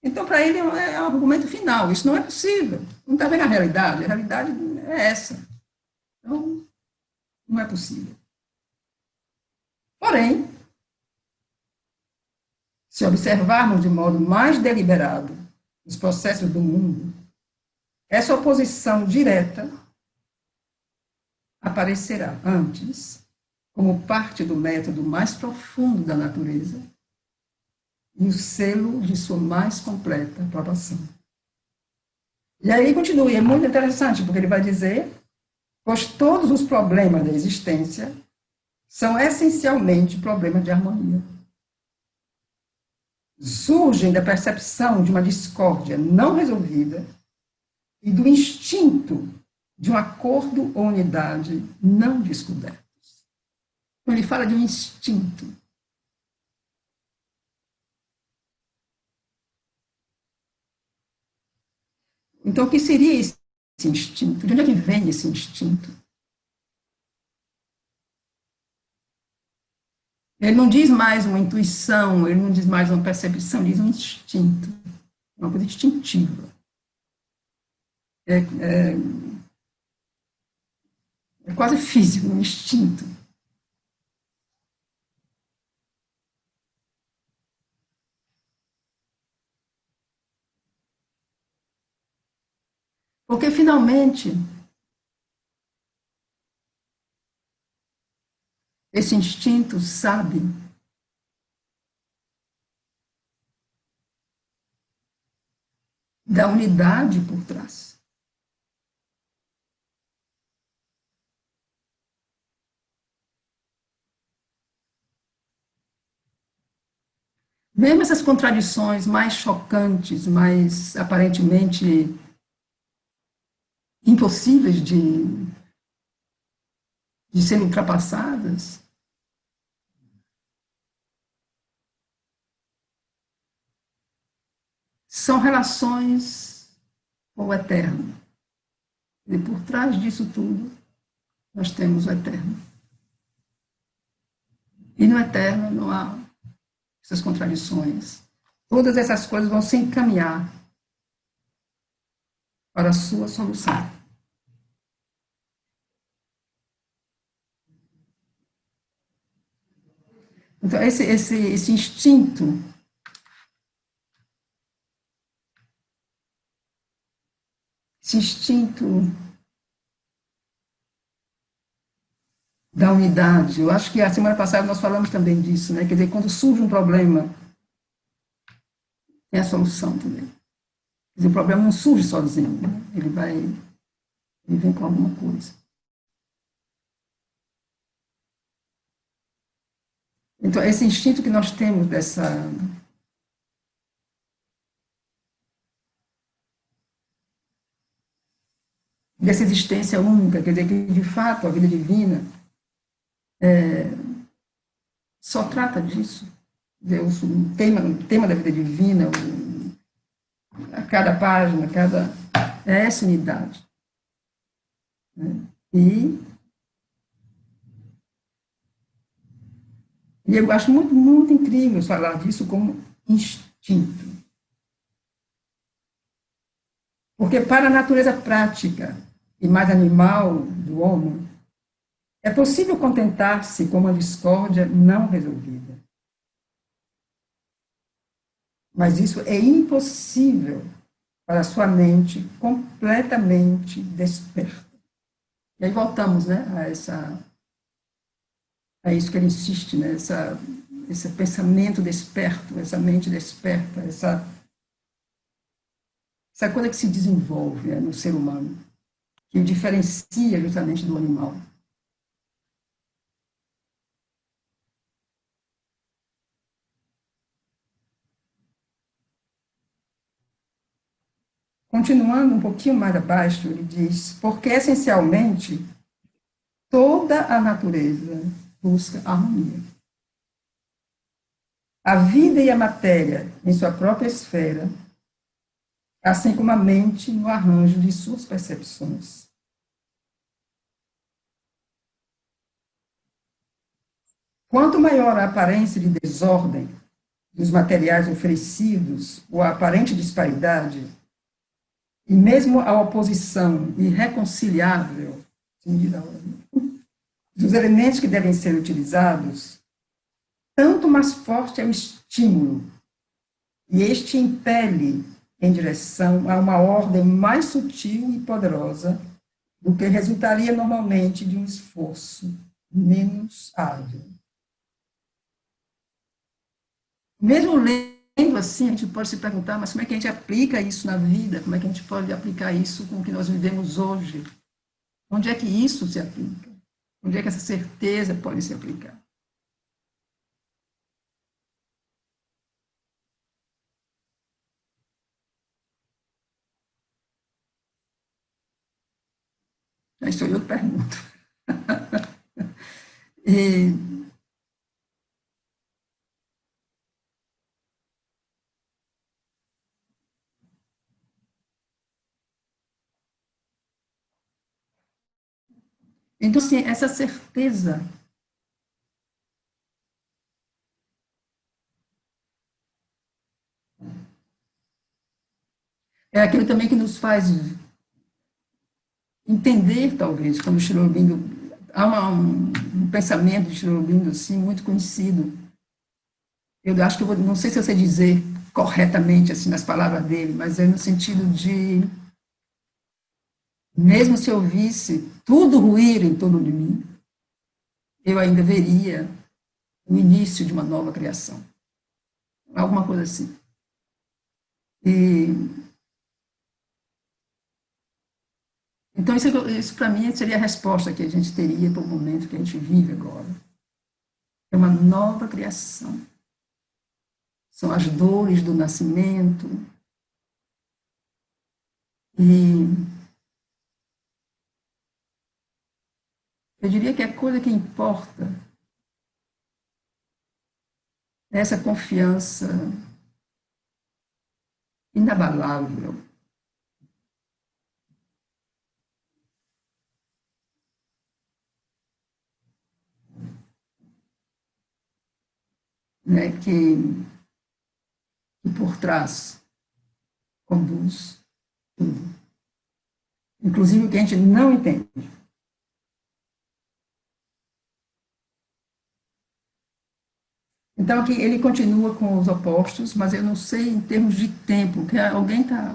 [SPEAKER 2] Então, para ele, é um argumento final. Isso não é possível. Não está vendo a realidade. A realidade é essa. Então, não é possível. Porém, se observarmos de modo mais deliberado os processos do mundo, essa oposição direta aparecerá antes como parte do método mais profundo da natureza e o selo de sua mais completa aprovação. E aí continua, e é muito interessante, porque ele vai dizer, pois todos os problemas da existência são essencialmente problemas de harmonia. Surgem da percepção de uma discórdia não resolvida e do instinto de um acordo ou unidade não descobertos. Então, ele fala de um instinto. Então, o que seria esse instinto? De onde é que vem esse instinto? Ele não diz mais uma intuição, ele não diz mais uma percepção, ele diz um instinto, uma coisa instintiva. É quase físico, um instinto. Porque, finalmente, esse instinto sabe da unidade por trás. Mesmo essas contradições mais chocantes, mais aparentemente impossíveis de serem ultrapassadas, são relações com o eterno. E por trás disso tudo, nós temos o eterno. E no eterno não há essas contradições. Todas essas coisas vão se encaminhar para a sua solução. Então, esse instinto da unidade, eu acho que a semana passada nós falamos também disso, né? Quer dizer, quando surge um problema, tem a solução também. Quer dizer, o problema não surge sozinho, né? Ele vem com alguma coisa. Então, esse instinto que nós temos dessa existência única, quer dizer, que de fato a vida divina só trata disso. O tema da vida divina, a cada página, é essa unidade. E eu acho muito, muito incrível falar disso como instinto. Porque para a natureza prática e mais animal do homem, é possível contentar-se com uma discórdia não resolvida. Mas isso é impossível para a sua mente completamente desperta. E aí voltamos, né, a isso que ele insiste, né, esse pensamento desperto, essa mente desperta, essa coisa que se desenvolve, né, no ser humano, que o diferencia justamente do animal. Continuando um pouquinho mais abaixo, ele diz, porque essencialmente toda a natureza busca harmonia. A vida e a matéria em sua própria esfera, assim como a mente no arranjo de suas percepções. Quanto maior a aparência de desordem, dos materiais oferecidos, ou a aparente disparidade, e mesmo a oposição irreconciliável dos elementos que devem ser utilizados, tanto mais forte é o estímulo, e este impele em direção a uma ordem mais sutil e poderosa do que resultaria normalmente de um esforço menos árduo. Mesmo lendo assim, a gente pode se perguntar, mas como é que a gente aplica isso na vida? Como é que a gente pode aplicar isso com o que nós vivemos hoje? Onde é que isso se aplica? Onde é que essa certeza pode se aplicar? Aí sou eu que pergunto. Então, assim, essa certeza é aquilo também que nos faz entender, talvez, como o Sri Aurobindo, há um pensamento de Sri Aurobindo, assim, muito conhecido. Eu acho que não sei se eu sei dizer corretamente, assim, nas palavras dele, mas é no sentido de, mesmo se eu visse tudo ruir em torno de mim, eu ainda veria o início de uma nova criação. Alguma coisa assim. Então, isso para mim seria a resposta que a gente teria para o momento que a gente vive agora. É uma nova criação. São as dores do nascimento. E eu diria que a coisa que importa é essa confiança inabalável, né, que por trás conduz tudo, inclusive o que a gente não entende. Então, aqui ele continua com os opostos, mas eu não sei em termos de tempo, que alguém está...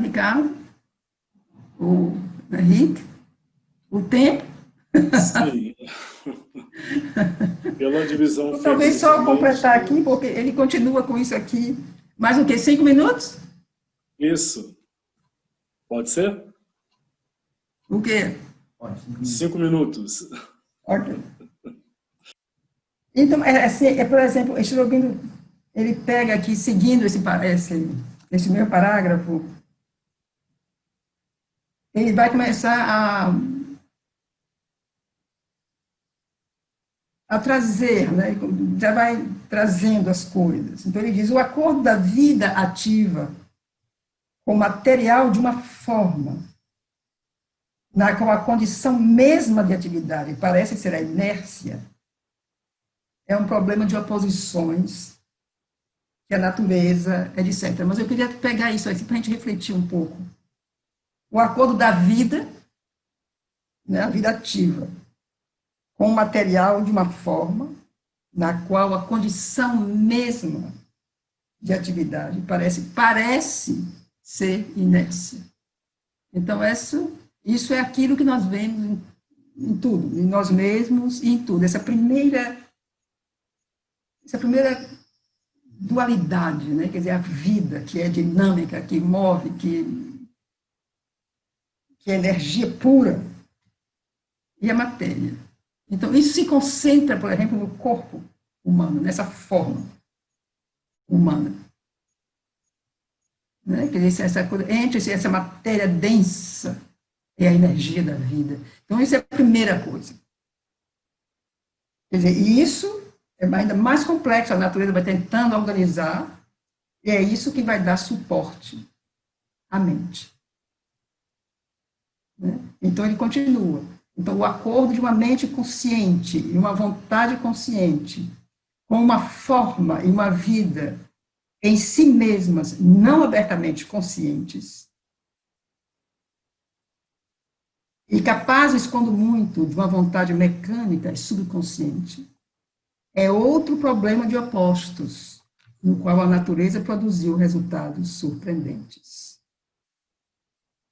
[SPEAKER 2] Ricardo? O Henrique? O tempo?
[SPEAKER 1] Sim. Pela divisão feita.
[SPEAKER 2] Talvez só completar aqui, porque ele continua com isso aqui. Mais o quê? 5 minutos?
[SPEAKER 1] Isso. Pode ser?
[SPEAKER 2] O quê?
[SPEAKER 1] 5 minutos.
[SPEAKER 2] Ok. Então, por exemplo, esse Aurobindo, ele pega aqui, seguindo esse meu parágrafo, ele vai começar a trazer, né, já vai trazendo as coisas. Então, ele diz, o acordo da vida ativa com o material de uma forma na qual a condição mesma de atividade parece ser a inércia, é um problema de oposições que a natureza, etc. Mas eu queria pegar isso aqui para a gente refletir um pouco. O acordo da vida, né, a vida ativa, com o material de uma forma na qual a condição mesma de atividade parece ser inércia. Então, isso é aquilo que nós vemos em tudo, em nós mesmos e em tudo. Essa primeira dualidade, né? Quer dizer, a vida, que é dinâmica, que move, que é energia pura, e a matéria. Então, isso se concentra, por exemplo, no corpo humano, nessa forma humana. Né? Quer dizer, entre essa matéria densa e a energia da vida. Então, isso é a primeira coisa. Quer dizer, e isso é ainda mais complexo, a natureza vai tentando organizar, e é isso que vai dar suporte à mente. Né? Então, ele continua. Então, o acordo de uma mente consciente e uma vontade consciente com uma forma e uma vida em si mesmas, não abertamente conscientes, e capazes, quando muito, de uma vontade mecânica e subconsciente, é outro problema de opostos, no qual a natureza produziu resultados surpreendentes.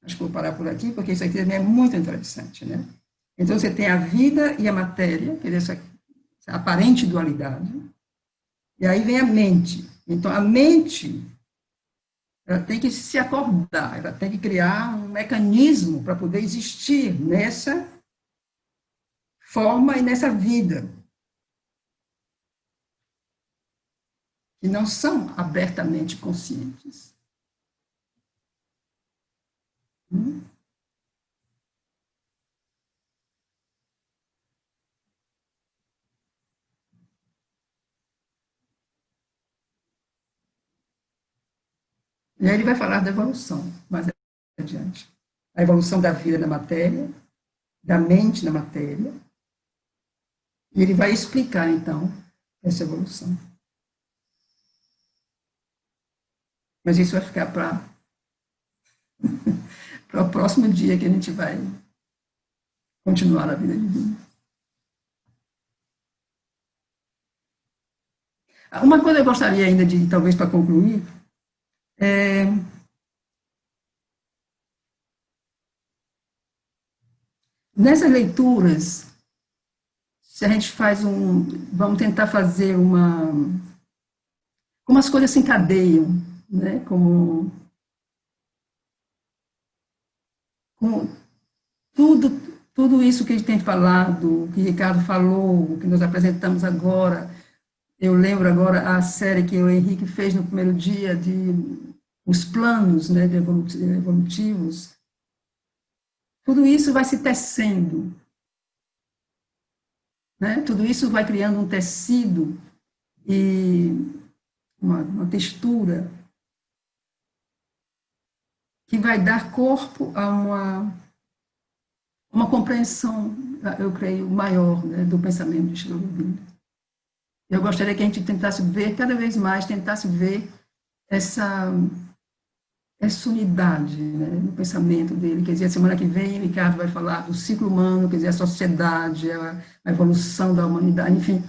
[SPEAKER 2] Acho que vou parar por aqui, porque isso aqui também é muito interessante, né? Então, você tem a vida e a matéria, que é essa aparente dualidade, e aí vem a mente. Então, a mente, ela tem que se acordar, ela tem que criar um mecanismo para poder existir nessa forma e nessa vida, que não são abertamente conscientes. E aí ele vai falar da evolução, mais adiante. A evolução da vida na matéria, da mente na matéria, e ele vai explicar, então, essa evolução. Mas isso vai ficar para o próximo dia que a gente vai continuar a vida divina. Uma coisa eu gostaria ainda de, talvez para concluir, nessas leituras, se a gente faz vamos tentar fazer como as coisas se encadeiam, né? Como tudo isso que a gente tem falado, que o Ricardo falou, que nós apresentamos agora. Eu lembro agora a série que o Henrique fez no primeiro dia de os planos, né, evolutivos. Tudo isso vai se tecendo, né? Tudo isso vai criando um tecido e uma textura que vai dar corpo a uma compreensão, eu creio, maior, né, do pensamento de Sri Aurobindo. Eu gostaria que a gente tentasse ver, cada vez mais, tentasse ver essa unidade, né, no pensamento dele. Quer dizer, a semana que vem, o Ricardo vai falar do ciclo humano, quer dizer, a sociedade, a evolução da humanidade, enfim.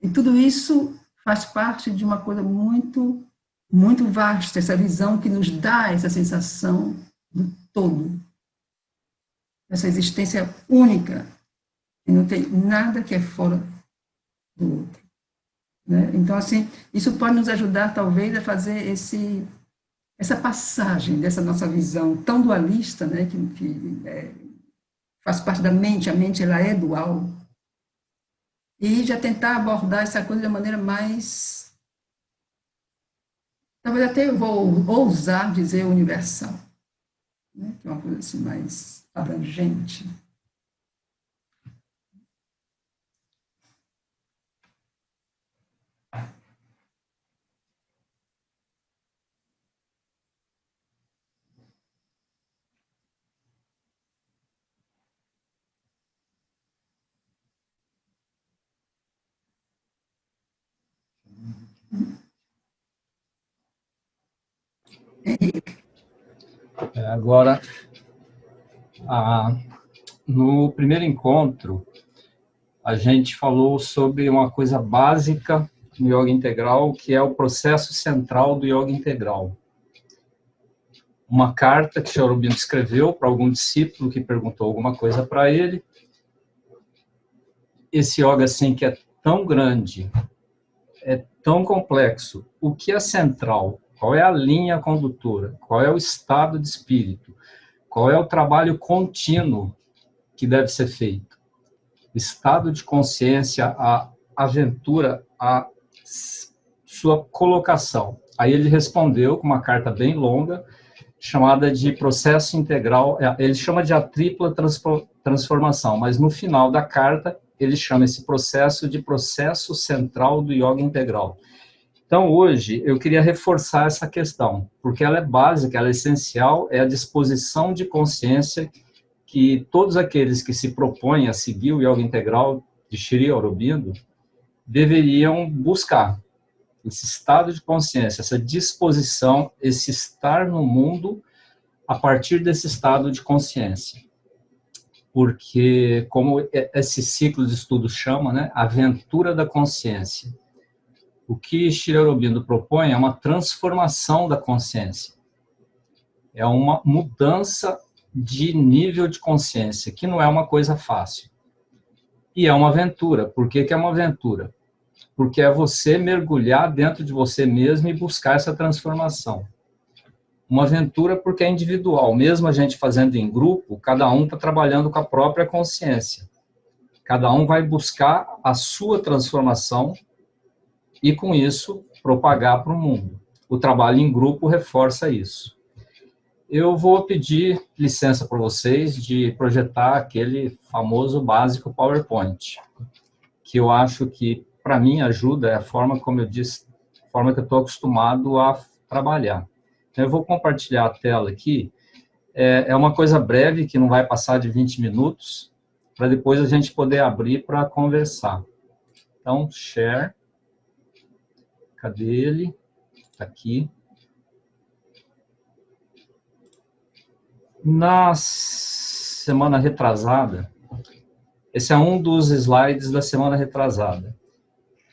[SPEAKER 2] E tudo isso faz parte de uma coisa muito, muito vasta, essa visão que nos dá essa sensação do todo, essa existência única, e não tem nada que é fora do outro. Né? Então, assim, isso pode nos ajudar, talvez, a fazer essa passagem dessa nossa visão tão dualista, né, que faz parte da mente, a mente ela é dual, e já tentar abordar essa coisa de uma maneira mais, talvez até eu vou ousar dizer universal, né, que é uma coisa assim mais abrangente.
[SPEAKER 3] Agora, no primeiro encontro, a gente falou sobre uma coisa básica no Yoga Integral, que é o processo central do Yoga Integral. Uma carta que Sri Aurobindo escreveu para algum discípulo que perguntou alguma coisa para ele. Esse yoga, assim, que é tão grande, é tão complexo, o que é central? Qual é a linha condutora? Qual é o estado de espírito? Qual é o trabalho contínuo que deve ser feito? O estado de consciência, a aventura, a sua colocação. Aí ele respondeu com uma carta bem longa, chamada de processo integral, ele chama de a tripla transformação, mas no final da carta ele chama esse processo de processo central do yoga integral. Então hoje eu queria reforçar essa questão, porque ela é básica, ela é essencial, é a disposição de consciência que todos aqueles que se propõem a seguir o Yoga Integral de Sri Aurobindo deveriam buscar esse estado de consciência, essa disposição, esse estar no mundo a partir desse estado de consciência. Porque, como esse ciclo de estudo chama, né, a aventura da consciência. O que Sri Aurobindo propõe é uma transformação da consciência. É uma mudança de nível de consciência, que não é uma coisa fácil. E é uma aventura. Por que que é uma aventura? Porque é você mergulhar dentro de você mesmo e buscar essa transformação. Uma aventura porque é individual. Mesmo a gente fazendo em grupo, cada um está trabalhando com a própria consciência. Cada um vai buscar a sua transformação e, com isso, propagar para o mundo. O trabalho em grupo reforça isso. Eu vou pedir licença para vocês de projetar aquele famoso básico PowerPoint, que eu acho que, para mim, ajuda, é a forma, como eu disse, a forma que eu estou acostumado a trabalhar. Então, eu vou compartilhar a tela aqui. É uma coisa breve, que não vai passar de 20 minutos, para depois a gente poder abrir para conversar. Então, share. Cadê ele? Está aqui. Na semana retrasada, esse é um dos slides da semana retrasada.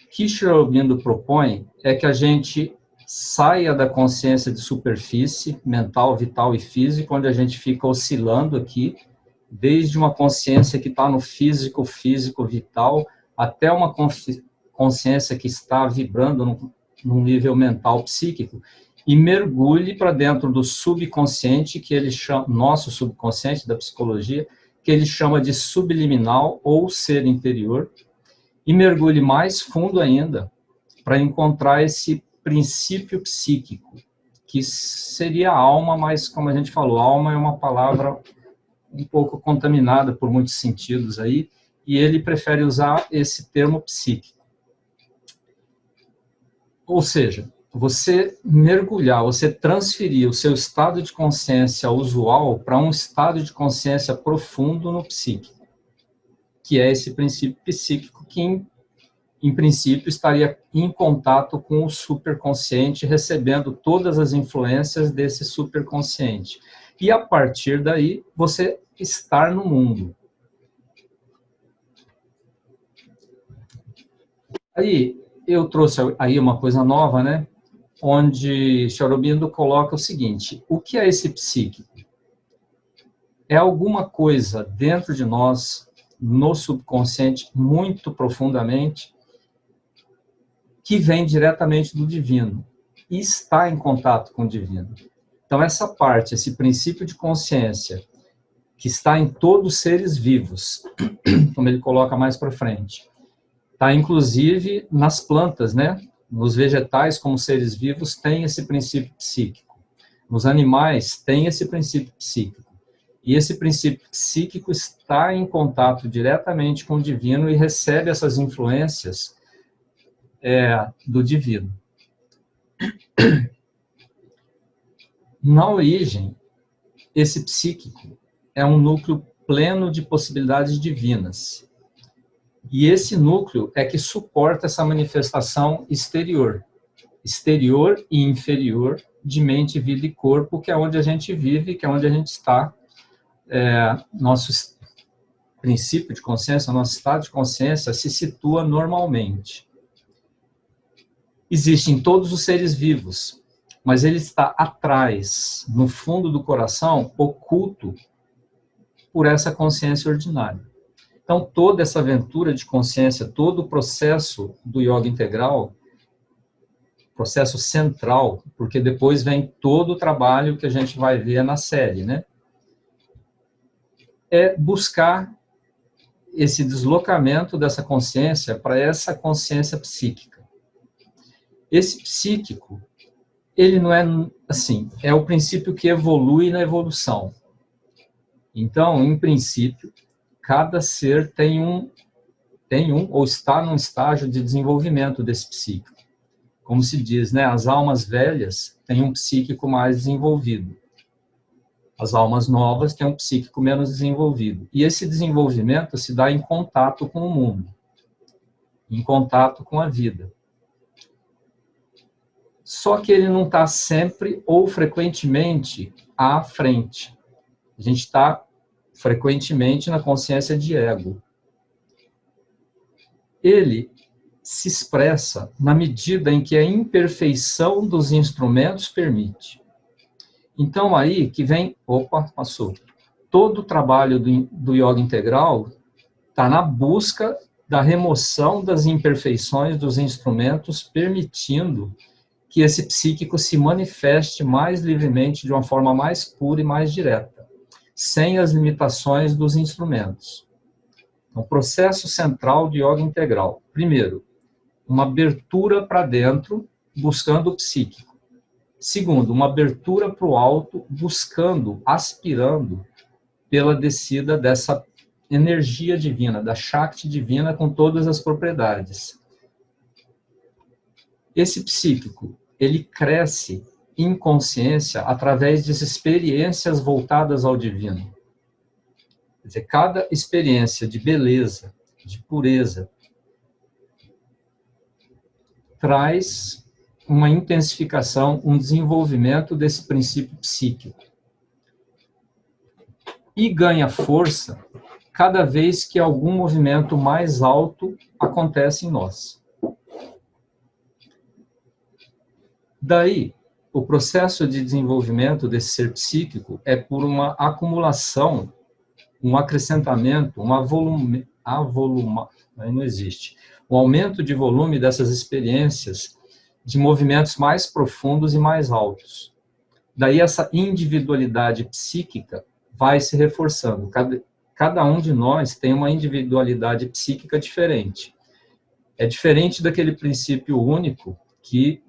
[SPEAKER 3] O que Sri Aurobindo propõe é que a gente saia da consciência de superfície, mental, vital e físico, onde a gente fica oscilando aqui, desde uma consciência que está no físico, vital, até uma consciência que está vibrando num nível mental, psíquico, e mergulhe para dentro do subconsciente, que ele chama, nosso subconsciente da psicologia, que ele chama de subliminal ou ser interior, e mergulhe mais fundo ainda para encontrar esse princípio psíquico, que seria a alma, mas, como a gente falou, alma é uma palavra um pouco contaminada por muitos sentidos aí, e ele prefere usar esse termo psíquico. Ou seja, você mergulhar, você transferir o seu estado de consciência usual para um estado de consciência profundo no psíquico, que é esse princípio psíquico que, em princípio, estaria em contato com o superconsciente, recebendo todas as influências desse superconsciente. E, a partir daí, você estar no mundo. Aí, eu trouxe aí uma coisa nova, né? Onde Sri Aurobindo coloca o seguinte: o que é esse psíquico? É alguma coisa dentro de nós, no subconsciente, muito profundamente, que vem diretamente do divino e está em contato com o divino. Então, essa parte, esse princípio de consciência, que está em todos os seres vivos, como ele coloca mais para frente, está inclusive nas plantas, né? Nos vegetais, como seres vivos, tem esse princípio psíquico. Nos animais, tem esse princípio psíquico. E esse princípio psíquico está em contato diretamente com o divino e recebe essas influências do divino. Na origem, esse psíquico é um núcleo pleno de possibilidades divinas. E esse núcleo é que suporta essa manifestação exterior e inferior de mente, vida e corpo, que é onde a gente vive, que é onde a gente está. Nosso princípio de consciência, nosso estado de consciência se situa normalmente. Existe em todos os seres vivos, mas ele está atrás, no fundo do coração, oculto por essa consciência ordinária. Então, toda essa aventura de consciência, todo o processo do yoga integral, processo central, porque depois vem todo o trabalho que a gente vai ver na série, né? É buscar esse deslocamento dessa consciência para essa consciência psíquica. Esse psíquico, ele não é assim, é o princípio que evolui na evolução. Então, em princípio, cada ser tem um ou está num estágio de desenvolvimento desse psíquico. Como se diz, né, as almas velhas têm um psíquico mais desenvolvido. As almas novas têm um psíquico menos desenvolvido. E esse desenvolvimento se dá em contato com o mundo, em contato com a vida. Só que ele não está sempre ou frequentemente à frente. A gente está frequentemente na consciência de ego. Ele se expressa na medida em que a imperfeição dos instrumentos permite. Então aí que vem, passou. Todo o trabalho do yoga integral está na busca da remoção das imperfeições dos instrumentos, permitindo que esse psíquico se manifeste mais livremente, de uma forma mais pura e mais direta, sem as limitações dos instrumentos. Então, processo central de yoga integral. Primeiro, uma abertura para dentro, buscando o psíquico. Segundo, uma abertura para o alto, buscando, aspirando pela descida dessa energia divina, da Shakti divina com todas as propriedades. Esse psíquico, ele cresce em consciência através de experiências voltadas ao divino. Quer dizer, cada experiência de beleza, de pureza, traz uma intensificação, um desenvolvimento desse princípio psíquico. E ganha força cada vez que algum movimento mais alto acontece em nós. Daí, o processo de desenvolvimento desse ser psíquico é por uma acumulação, um acrescentamento, aí não existe, um aumento de volume dessas experiências de movimentos mais profundos e mais altos. Daí essa individualidade psíquica vai se reforçando. Cada um de nós tem uma individualidade psíquica diferente. É diferente daquele princípio único que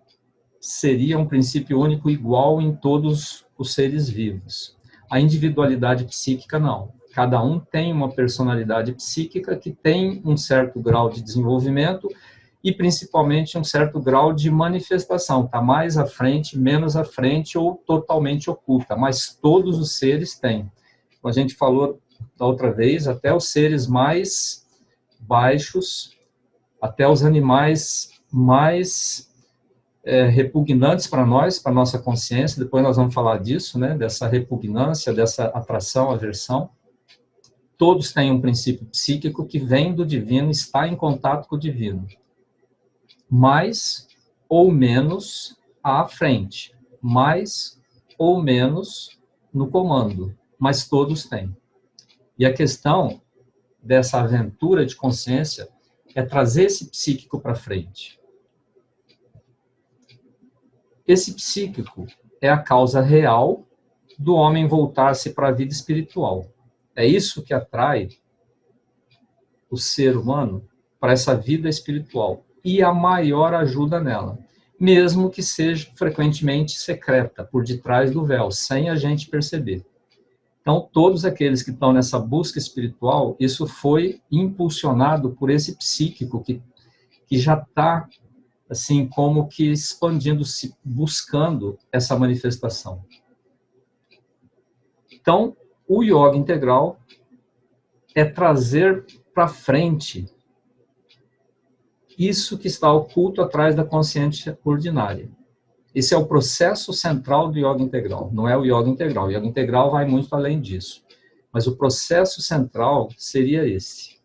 [SPEAKER 3] seria um princípio único igual em todos os seres vivos. A individualidade psíquica não. Cada um tem uma personalidade psíquica que tem um certo grau de desenvolvimento e principalmente um certo grau de manifestação. Está mais à frente, menos à frente ou totalmente oculta, mas todos os seres têm. Como a gente falou da outra vez, até os seres mais baixos, até os animais mais repugnantes para nós, para nossa consciência, depois nós vamos falar disso, né, dessa repugnância, dessa atração, aversão. Todos têm um princípio psíquico que vem do divino, está em contato com o divino. Mais ou menos à frente, mais ou menos no comando, mas todos têm. E a questão dessa aventura de consciência é trazer esse psíquico para frente. Esse psíquico é a causa real do homem voltar-se para a vida espiritual. É isso que atrai o ser humano para essa vida espiritual e a maior ajuda nela, mesmo que seja frequentemente secreta, por detrás do véu, sem a gente perceber. Então, todos aqueles que estão nessa busca espiritual, isso foi impulsionado por esse psíquico que já está assim, como que expandindo-se, buscando essa manifestação. Então, o yoga integral é trazer para frente isso que está oculto atrás da consciência ordinária. Esse é o processo central do yoga integral, não é o yoga integral. O yoga integral vai muito além disso. Mas o processo central seria esse.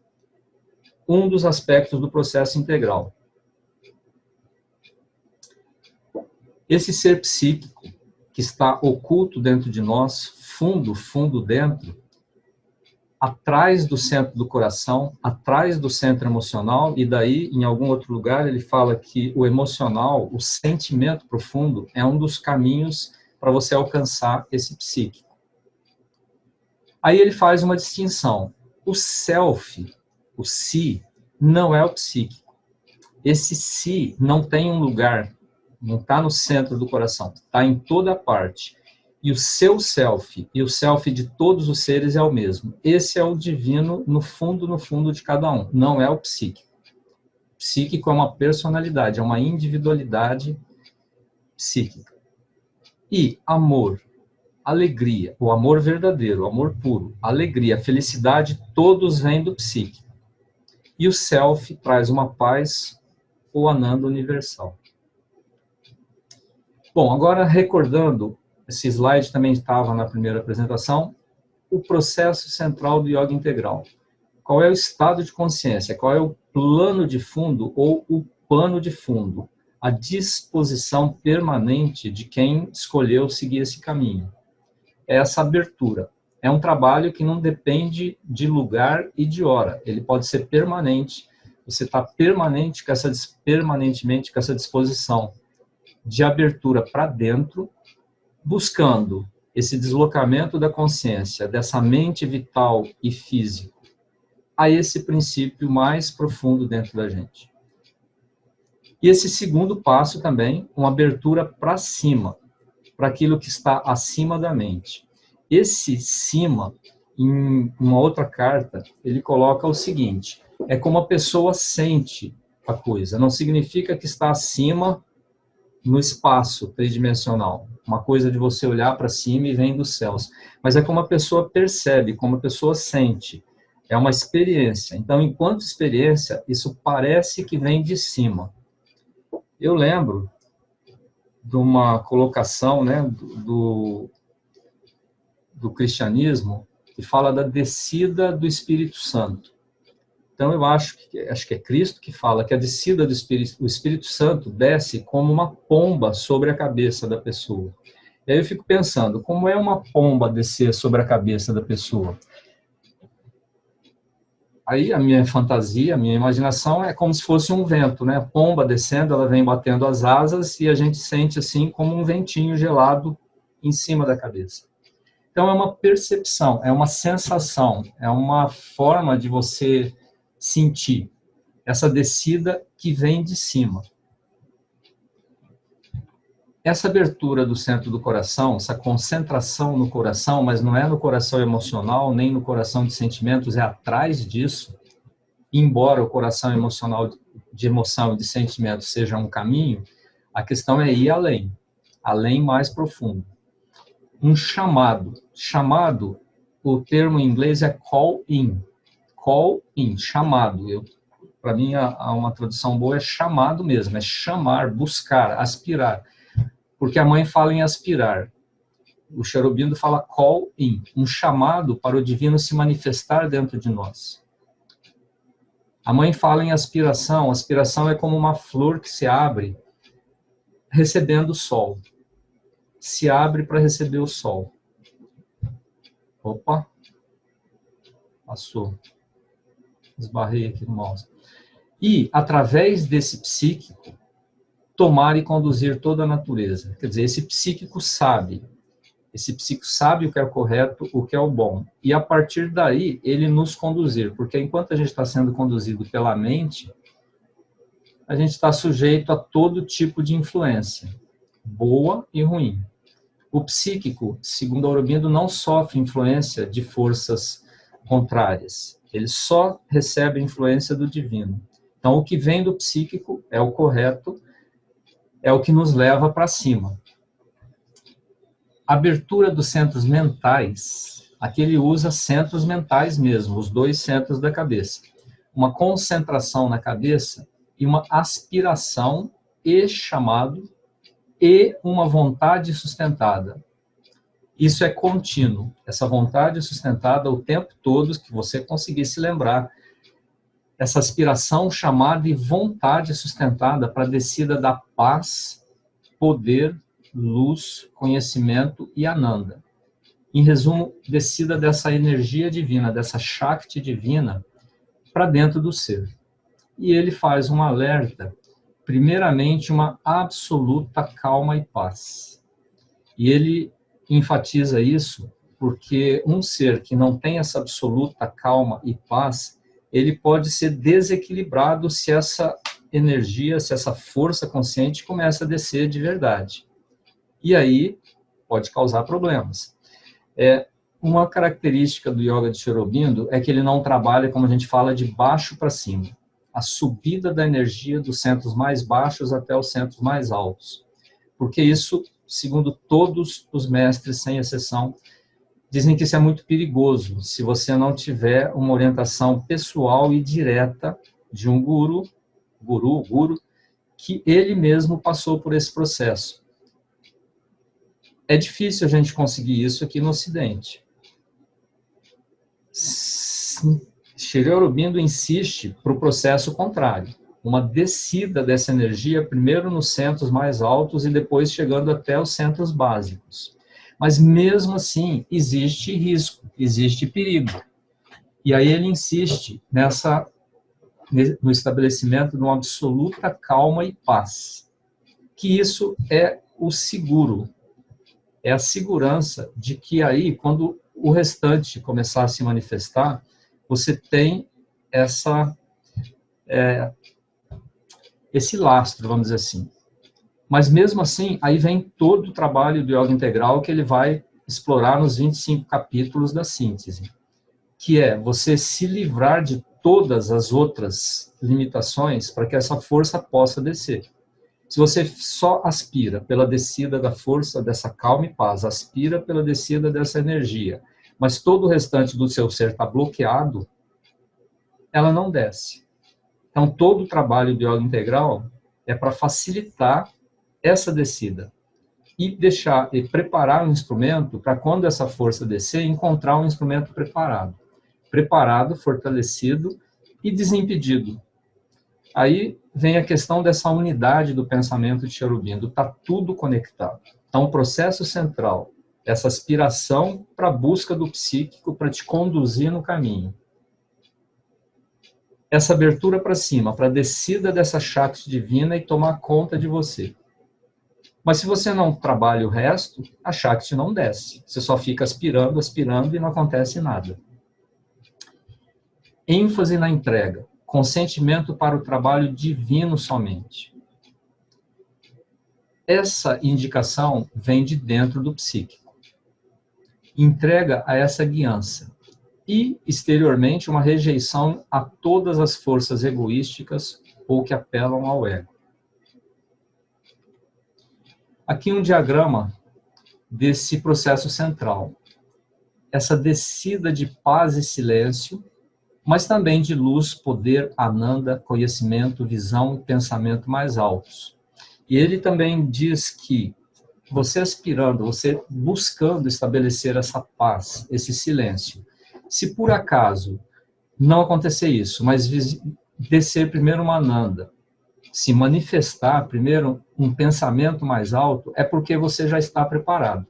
[SPEAKER 3] Um dos aspectos do processo integral. Esse ser psíquico que está oculto dentro de nós, fundo dentro, atrás do centro do coração, atrás do centro emocional, e daí, em algum outro lugar, ele fala que o emocional, o sentimento profundo, é um dos caminhos para você alcançar esse psíquico. Aí ele faz uma distinção. O self, o si, não é o psíquico. Esse si não tem um lugar, não está no centro do coração, está em toda parte. E o seu self e o self de todos os seres é o mesmo. Esse é o divino no fundo de cada um, não é o psíquico. O psíquico é uma personalidade, é uma individualidade psíquica. E amor. alegria, o amor verdadeiro, o amor puro, a alegria, a felicidade, todos vêm do psíquico. E o self traz uma paz, o Ananda universal. Bom, agora recordando, esse slide também estava na primeira apresentação, o processo central do yoga integral. Qual é o estado de consciência? Qual é o plano de fundo ou o pano de fundo? A disposição permanente de quem escolheu seguir esse caminho. É essa abertura. É um trabalho que não depende de lugar e de hora. Ele pode ser permanente. Você está permanentemente com essa disposição de abertura para dentro, buscando esse deslocamento da consciência, dessa mente vital e física, a esse princípio mais profundo dentro da gente. E esse segundo passo também, uma abertura para cima, para aquilo que está acima da mente. Esse cima, em uma outra carta, ele coloca o seguinte, é como a pessoa sente a coisa, não significa que está acima no espaço tridimensional, uma coisa de você olhar para cima e vem dos céus, mas é como a pessoa percebe, como a pessoa sente, é uma experiência. Então, enquanto experiência, isso parece que vem de cima. Eu lembro de uma colocação, né, do cristianismo, que fala da descida do Espírito Santo. Então, eu acho que é Cristo que fala que a descida do Espírito Santo desce como uma pomba sobre a cabeça da pessoa. E aí eu fico pensando, como é uma pomba descer sobre a cabeça da pessoa? Aí a minha fantasia, a minha imaginação é como se fosse um vento, né? A pomba descendo, ela vem batendo as asas e a gente sente assim como um ventinho gelado em cima da cabeça. Então é uma percepção, é uma sensação, é uma forma de você sentir essa descida que vem de cima. Essa abertura do centro do coração, essa concentração no coração, mas não é no coração emocional, nem no coração de sentimentos, é atrás disso. Embora o coração emocional, de emoção e de sentimento seja um caminho, a questão é ir além, além mais profundo. Um chamado. Chamado, o termo em inglês é call in. Call in, chamado. Para mim, uma tradução boa é chamado mesmo, é chamar, buscar, aspirar. Porque a mãe fala em aspirar. O Sri Aurobindo fala call in, um chamado para o divino se manifestar dentro de nós. A mãe fala em aspiração. Aspiração é como uma flor que se abre recebendo o sol. Se abre para receber o sol. Opa! Passou. Esbarrei aqui no mouse. E, através desse psíquico, tomar e conduzir toda a natureza. Quer dizer, esse psíquico sabe o que é o correto, o que é o bom. E a partir daí, ele nos conduzir. Porque enquanto a gente está sendo conduzido pela mente, a gente está sujeito a todo tipo de influência, boa e ruim. O psíquico, segundo Aurobindo, não sofre influência de forças contrárias. Ele só recebe influência do divino. Então, o que vem do psíquico é o correto, é o que nos leva para cima. A abertura dos centros mentais, aqui ele usa centros mentais mesmo, os dois centros da cabeça. Uma concentração na cabeça e uma aspiração e chamado e uma vontade sustentada. Isso é contínuo, essa vontade sustentada o tempo todo, que você conseguisse lembrar. Essa aspiração, chamada e vontade sustentada para a descida da paz, poder, luz, conhecimento e Ananda. Em resumo, descida dessa energia divina, dessa Shakti divina, para dentro do ser. E ele faz um alerta, primeiramente uma absoluta calma e paz. E ele enfatiza isso porque um ser que não tem essa absoluta calma e paz, ele pode ser desequilibrado se essa energia, se essa força consciente começa a descer de verdade. E aí pode causar problemas. Uma característica do yoga de Sri Aurobindo é que ele não trabalha, como a gente fala, de baixo para cima. A subida da energia dos centros mais baixos até os centros mais altos. Porque isso segundo todos os mestres, sem exceção, dizem que isso é muito perigoso, se você não tiver uma orientação pessoal e direta de um guru, que ele mesmo passou por esse processo. É difícil a gente conseguir isso aqui no Ocidente. Sri Aurobindo insiste para o processo contrário, uma descida dessa energia, primeiro nos centros mais altos e depois chegando até os centros básicos. Mas mesmo assim, existe risco, existe perigo. E aí ele insiste no estabelecimento de uma absoluta calma e paz. Que isso é o seguro, é a segurança de que aí, quando o restante começar a se manifestar, você tem esse lastro, vamos dizer assim. Mas mesmo assim, aí vem todo o trabalho do Yoga Integral que ele vai explorar nos 25 capítulos da síntese, que é você se livrar de todas as outras limitações para que essa força possa descer. Se você só aspira pela descida da força, dessa calma e paz, aspira pela descida dessa energia, mas todo o restante do seu ser está bloqueado, ela não desce. Então, todo o trabalho do Yoga Integral é para facilitar essa descida e preparar o instrumento para, quando essa força descer, encontrar um instrumento preparado, fortalecido e desimpedido. Aí vem a questão dessa unidade do pensamento de Sri Aurobindo, está tudo conectado. Então, o processo central, essa aspiração para a busca do psíquico para te conduzir no caminho. Essa abertura para cima, para a descida dessa Shakti divina e tomar conta de você. Mas se você não trabalha o resto, a Shakti não desce. Você só fica aspirando, aspirando e não acontece nada. ênfase na entrega, consentimento para o trabalho divino somente. Essa indicação vem de dentro do psíquico. Entrega a essa guiança. E, exteriormente, uma rejeição a todas as forças egoísticas ou que apelam ao ego. Aqui um diagrama desse processo central. Essa descida de paz e silêncio, mas também de luz, poder, ananda, conhecimento, visão e pensamento mais altos. E ele também diz que você aspirando, você buscando estabelecer essa paz, esse silêncio, se por acaso não acontecer isso, mas descer primeiro uma ananda, se manifestar primeiro um pensamento mais alto, é porque você já está preparado.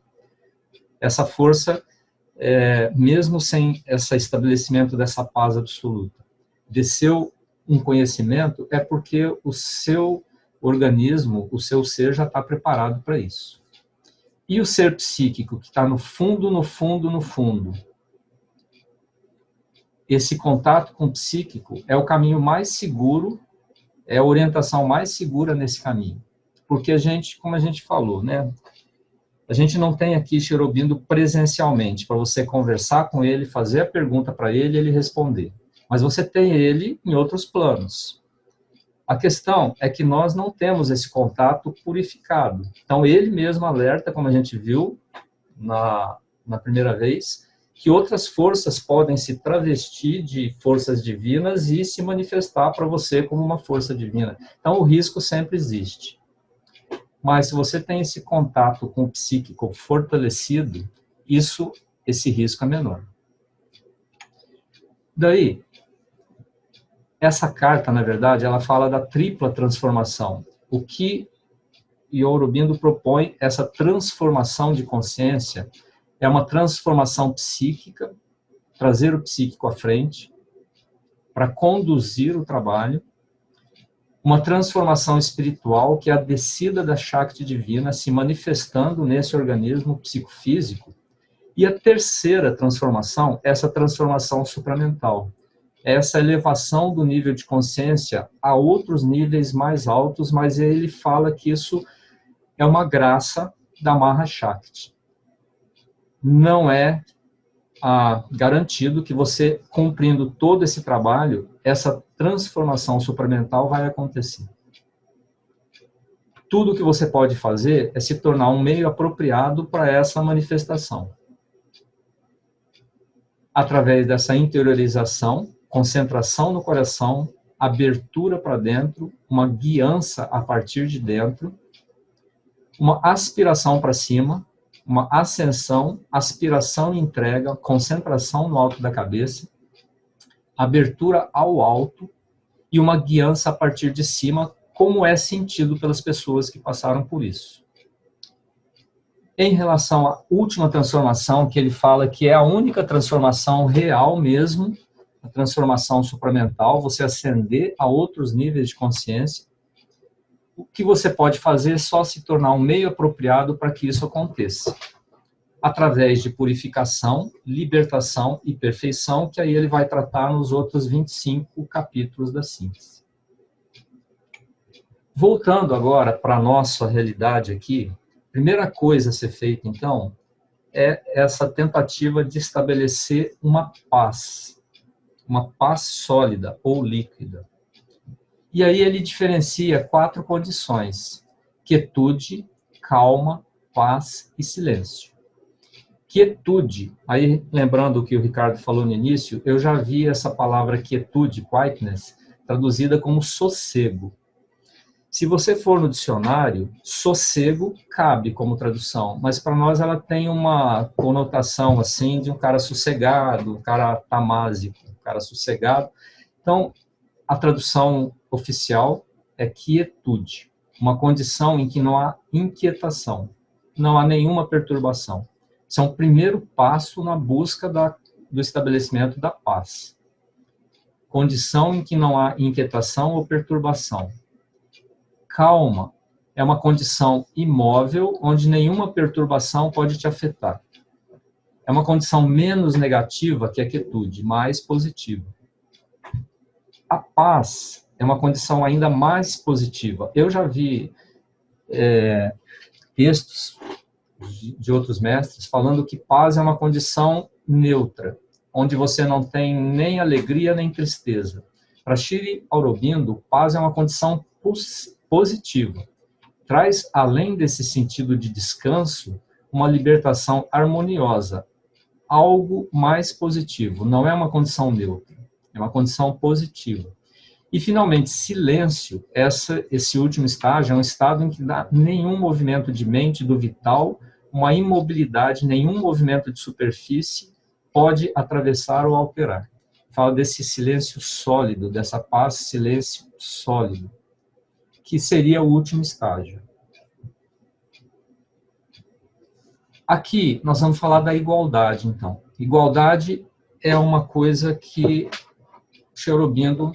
[SPEAKER 3] Essa força, mesmo sem esse estabelecimento dessa paz absoluta, desceu um conhecimento, é porque o seu organismo, o seu ser já está preparado para isso. E o ser psíquico, que está no fundo, no fundo, no fundo, esse contato com o psíquico é o caminho mais seguro, é a orientação mais segura nesse caminho. Porque a gente, como a gente falou, né? A gente não tem aqui Sri Aurobindo presencialmente, para você conversar com ele, fazer a pergunta para ele e ele responder. Mas você tem ele em outros planos. A questão é que nós não temos esse contato purificado. Então, ele mesmo alerta, como a gente viu na primeira vez, que outras forças podem se travestir de forças divinas e se manifestar para você como uma força divina. Então, o risco sempre existe. Mas se você tem esse contato com o psíquico fortalecido, esse risco é menor. Daí, essa carta, na verdade, ela fala da tripla transformação. O que Aurobindo propõe, essa transformação de consciência, é uma transformação psíquica, trazer o psíquico à frente, para conduzir o trabalho, uma transformação espiritual, que é a descida da Shakti divina se manifestando nesse organismo psicofísico, e a terceira transformação, essa transformação supramental, essa elevação do nível de consciência a outros níveis mais altos, mas ele fala que isso é uma graça da Mahashakti. Não é garantido que você, cumprindo todo esse trabalho, essa transformação supramental vai acontecer. tudo que você pode fazer é se tornar um meio apropriado para essa manifestação. Através dessa interiorização, concentração no coração, abertura para dentro, uma guiança a partir de dentro, uma aspiração para cima, uma ascensão, aspiração e entrega, concentração no alto da cabeça, abertura ao alto e uma guiança a partir de cima, como é sentido pelas pessoas que passaram por isso. Em relação à última transformação, que ele fala que é a única transformação real mesmo, a transformação supramental, você ascender a outros níveis de consciência, o que você pode fazer é só se tornar um meio apropriado para que isso aconteça. Através de purificação, libertação e perfeição, que aí ele vai tratar nos outros 25 capítulos da síntese. Voltando agora para a nossa realidade aqui, a primeira coisa a ser feita, então, é essa tentativa de estabelecer uma paz sólida ou líquida. E aí ele diferencia 4 condições: quietude, calma, paz e silêncio. Quietude, aí lembrando o que o Ricardo falou no início, eu já vi essa palavra quietude, quietness, traduzida como sossego. Se você for no dicionário, sossego cabe como tradução, mas para nós ela tem uma conotação assim de um cara sossegado, um cara tamásico, um cara sossegado. Então, a tradução oficial é quietude, uma condição em que não há inquietação, não há nenhuma perturbação. Isso é um primeiro passo na busca do estabelecimento da paz. Condição em que não há inquietação ou perturbação. Calma é uma condição imóvel, onde nenhuma perturbação pode te afetar. É uma condição menos negativa que a quietude, mais positiva. A paz é uma condição ainda mais positiva. Eu já vi textos de outros mestres falando que paz é uma condição neutra, onde você não tem nem alegria nem tristeza. Para Sri Aurobindo, paz é uma condição positiva. Traz, além desse sentido de descanso, uma libertação harmoniosa, algo mais positivo. Não é uma condição neutra, é uma condição positiva. E, finalmente, silêncio, esse último estágio é um estado em que não há nenhum movimento de mente do vital, uma imobilidade, nenhum movimento de superfície pode atravessar ou alterar. Fala desse silêncio sólido, dessa paz, silêncio sólido, que seria o último estágio. Aqui, nós vamos falar da igualdade, então. Igualdade é uma coisa que Sri Aurobindo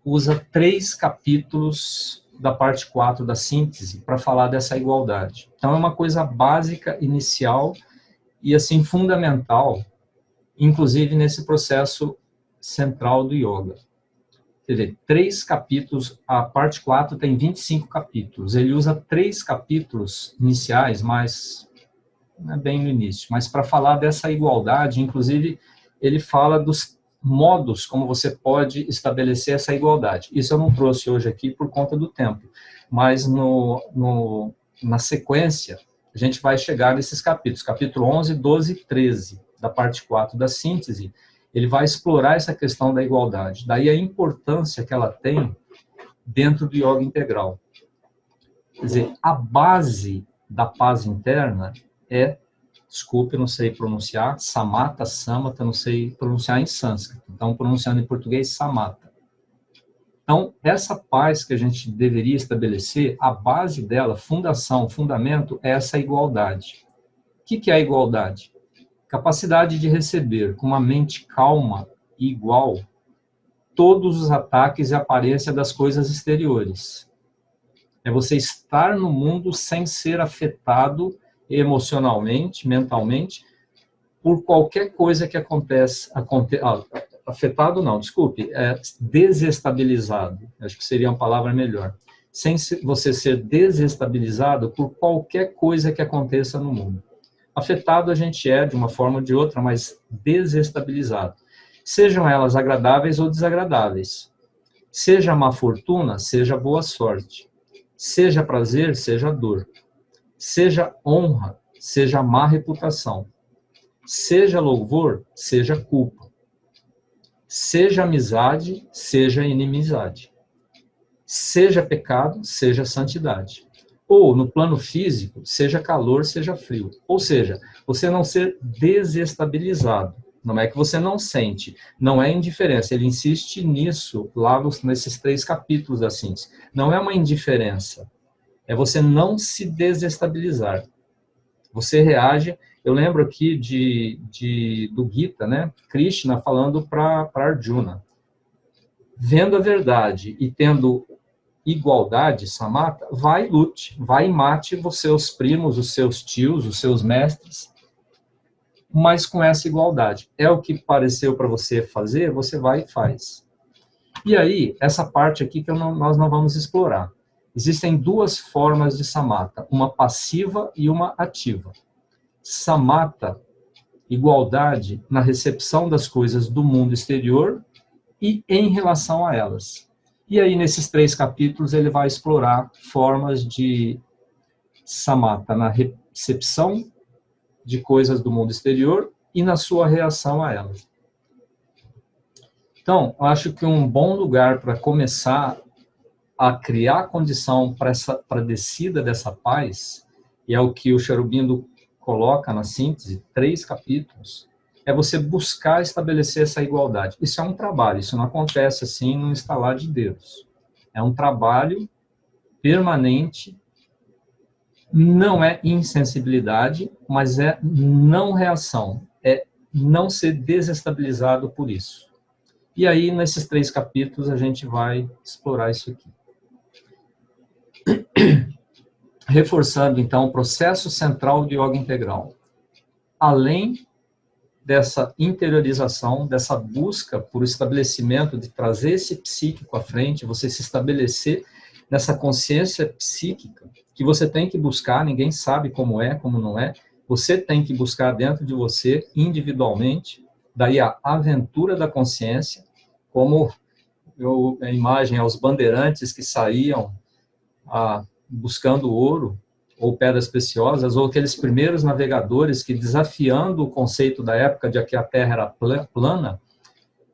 [SPEAKER 3] usa 3 capítulos da parte 4 da síntese para falar dessa igualdade. Então, é uma coisa básica, inicial e, assim, fundamental, inclusive nesse processo central do yoga. Quer dizer, 3 capítulos, a parte 4 tem 25 capítulos. Ele usa 3 capítulos iniciais, mas não é bem no início, mas para falar dessa igualdade, inclusive, ele fala dos modos como você pode estabelecer essa igualdade. Isso eu não trouxe hoje aqui por conta do tempo, mas na sequência, a gente vai chegar nesses capítulos, capítulo 11, 12 e 13, da parte 4 da síntese. Ele vai explorar essa questão da igualdade. Daí a importância que ela tem dentro do yoga integral. Quer dizer, a base da paz interna é, desculpe, não sei pronunciar, samatha, samatha, não sei pronunciar em sânscrito. Então, pronunciando em português, samatha. Então, essa paz que a gente deveria estabelecer, a base dela, fundação, fundamento, é essa igualdade. O que é a igualdade? Capacidade de receber com uma mente calma e igual todos os ataques e aparência das coisas exteriores. É você estar no mundo sem ser afetado emocionalmente, mentalmente, por qualquer coisa que afetado não, desculpe, desestabilizado, acho que seria uma palavra melhor. Sem você ser desestabilizado por qualquer coisa que aconteça no mundo. Afetado a gente é de uma forma ou de outra, mas desestabilizado. Sejam elas agradáveis ou desagradáveis. Seja má fortuna, seja boa sorte. Seja prazer, seja dor. Seja honra, seja má reputação. Seja louvor, seja culpa. Seja amizade, seja inimizade. Seja pecado, seja santidade. Ou, no plano físico, seja calor, seja frio. Ou seja, você não ser desestabilizado. Não é que você não sente, não é indiferença. Ele insiste nisso lá nesses 3 capítulos da síntese. Não é uma indiferença, é você não se desestabilizar. Você reage. Eu lembro aqui do Gita, né? Krishna falando para Arjuna. Vendo a verdade e tendo igualdade, samata, vai e lute, vai e mate os seus primos, os seus tios, os seus mestres, mas com essa igualdade. É o que pareceu para você fazer, você vai e faz. E aí, essa parte aqui que nós não vamos explorar. Existem 2 formas de samata, uma passiva e uma ativa. Samata, igualdade na recepção das coisas do mundo exterior e em relação a elas. E aí, nesses 3 capítulos, ele vai explorar formas de samata na recepção de coisas do mundo exterior e na sua reação a elas. Então, eu acho que um bom lugar para começar a criar condição para a descida dessa paz, e é o que o Sri Aurobindo coloca na síntese, 3 capítulos, é você buscar estabelecer essa igualdade. Isso é um trabalho, isso não acontece assim num estalar de dedos. É um trabalho permanente, não é insensibilidade, mas é não reação, é não ser desestabilizado por isso. E aí, nesses 3 capítulos, a gente vai explorar isso aqui. Reforçando, então, o processo central de yoga integral. Além dessa interiorização, dessa busca por estabelecimento, de trazer esse psíquico à frente, você se estabelecer nessa consciência psíquica, que você tem que buscar, ninguém sabe como é, como não é, você tem que buscar dentro de você, individualmente, daí a aventura da consciência, como a imagem aos bandeirantes que saíam buscando ouro, ou pedras preciosas, ou aqueles primeiros navegadores que, desafiando o conceito da época de que a Terra era plana,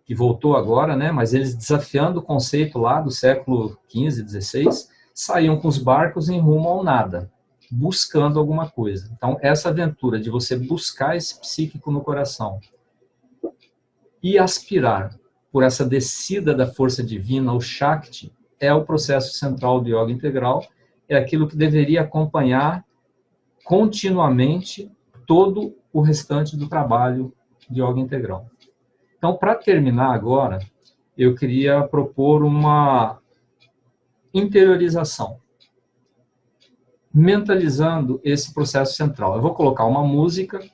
[SPEAKER 3] que voltou agora, né? Mas eles desafiando o conceito lá do século XV, XVI, saíam com os barcos em rumo ao nada, buscando alguma coisa. Então, essa aventura de você buscar esse psíquico no coração e aspirar por essa descida da força divina, o Shakti, é o processo central do yoga integral, é aquilo que deveria acompanhar continuamente todo o restante do trabalho de yoga integral. Então, para terminar agora, eu queria propor uma interiorização, mentalizando esse processo central. Eu vou colocar uma música,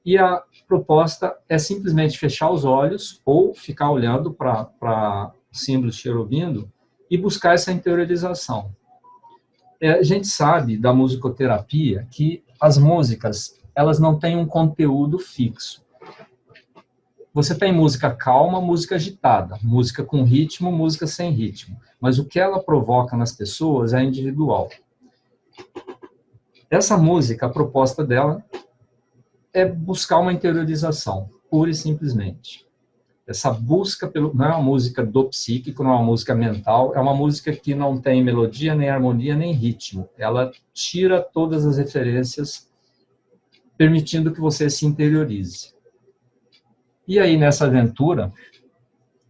[SPEAKER 3] e a proposta é simplesmente fechar os olhos ou ficar olhando para o símbolo de Sri Aurobindo e buscar essa interiorização. A gente sabe da musicoterapia que as músicas, elas não têm um conteúdo fixo. Você tem música calma, música agitada, música com ritmo, música sem ritmo. Mas o que ela provoca nas pessoas é individual. Essa música, a proposta dela é buscar uma interiorização, pura e simplesmente. Essa busca não é uma música do psíquico, não é uma música mental, é uma música que não tem melodia, nem harmonia, nem ritmo. Ela tira todas as referências, permitindo que você se interiorize. E aí, nessa aventura,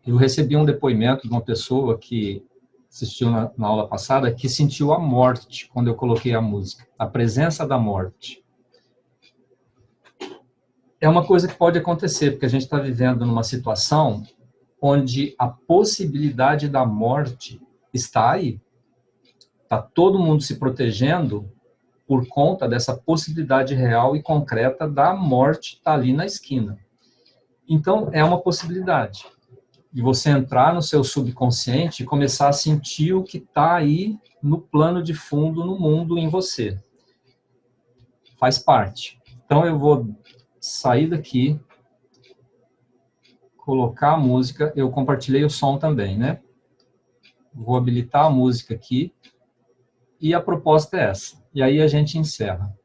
[SPEAKER 3] eu recebi um depoimento de uma pessoa que assistiu na aula passada, que sentiu a morte quando eu coloquei a música, a presença da morte. É uma coisa que pode acontecer, porque a gente está vivendo numa situação onde a possibilidade da morte está aí. Está todo mundo se protegendo por conta dessa possibilidade real e concreta da morte estar ali na esquina. Então, é uma possibilidade de você entrar no seu subconsciente e começar a sentir o que está aí no plano de fundo, no mundo, em você. Faz parte. Então, eu vou sair daqui, colocar a música, eu compartilhei o som também, né? Vou habilitar a música aqui, E a proposta é essa. E aí a gente encerra.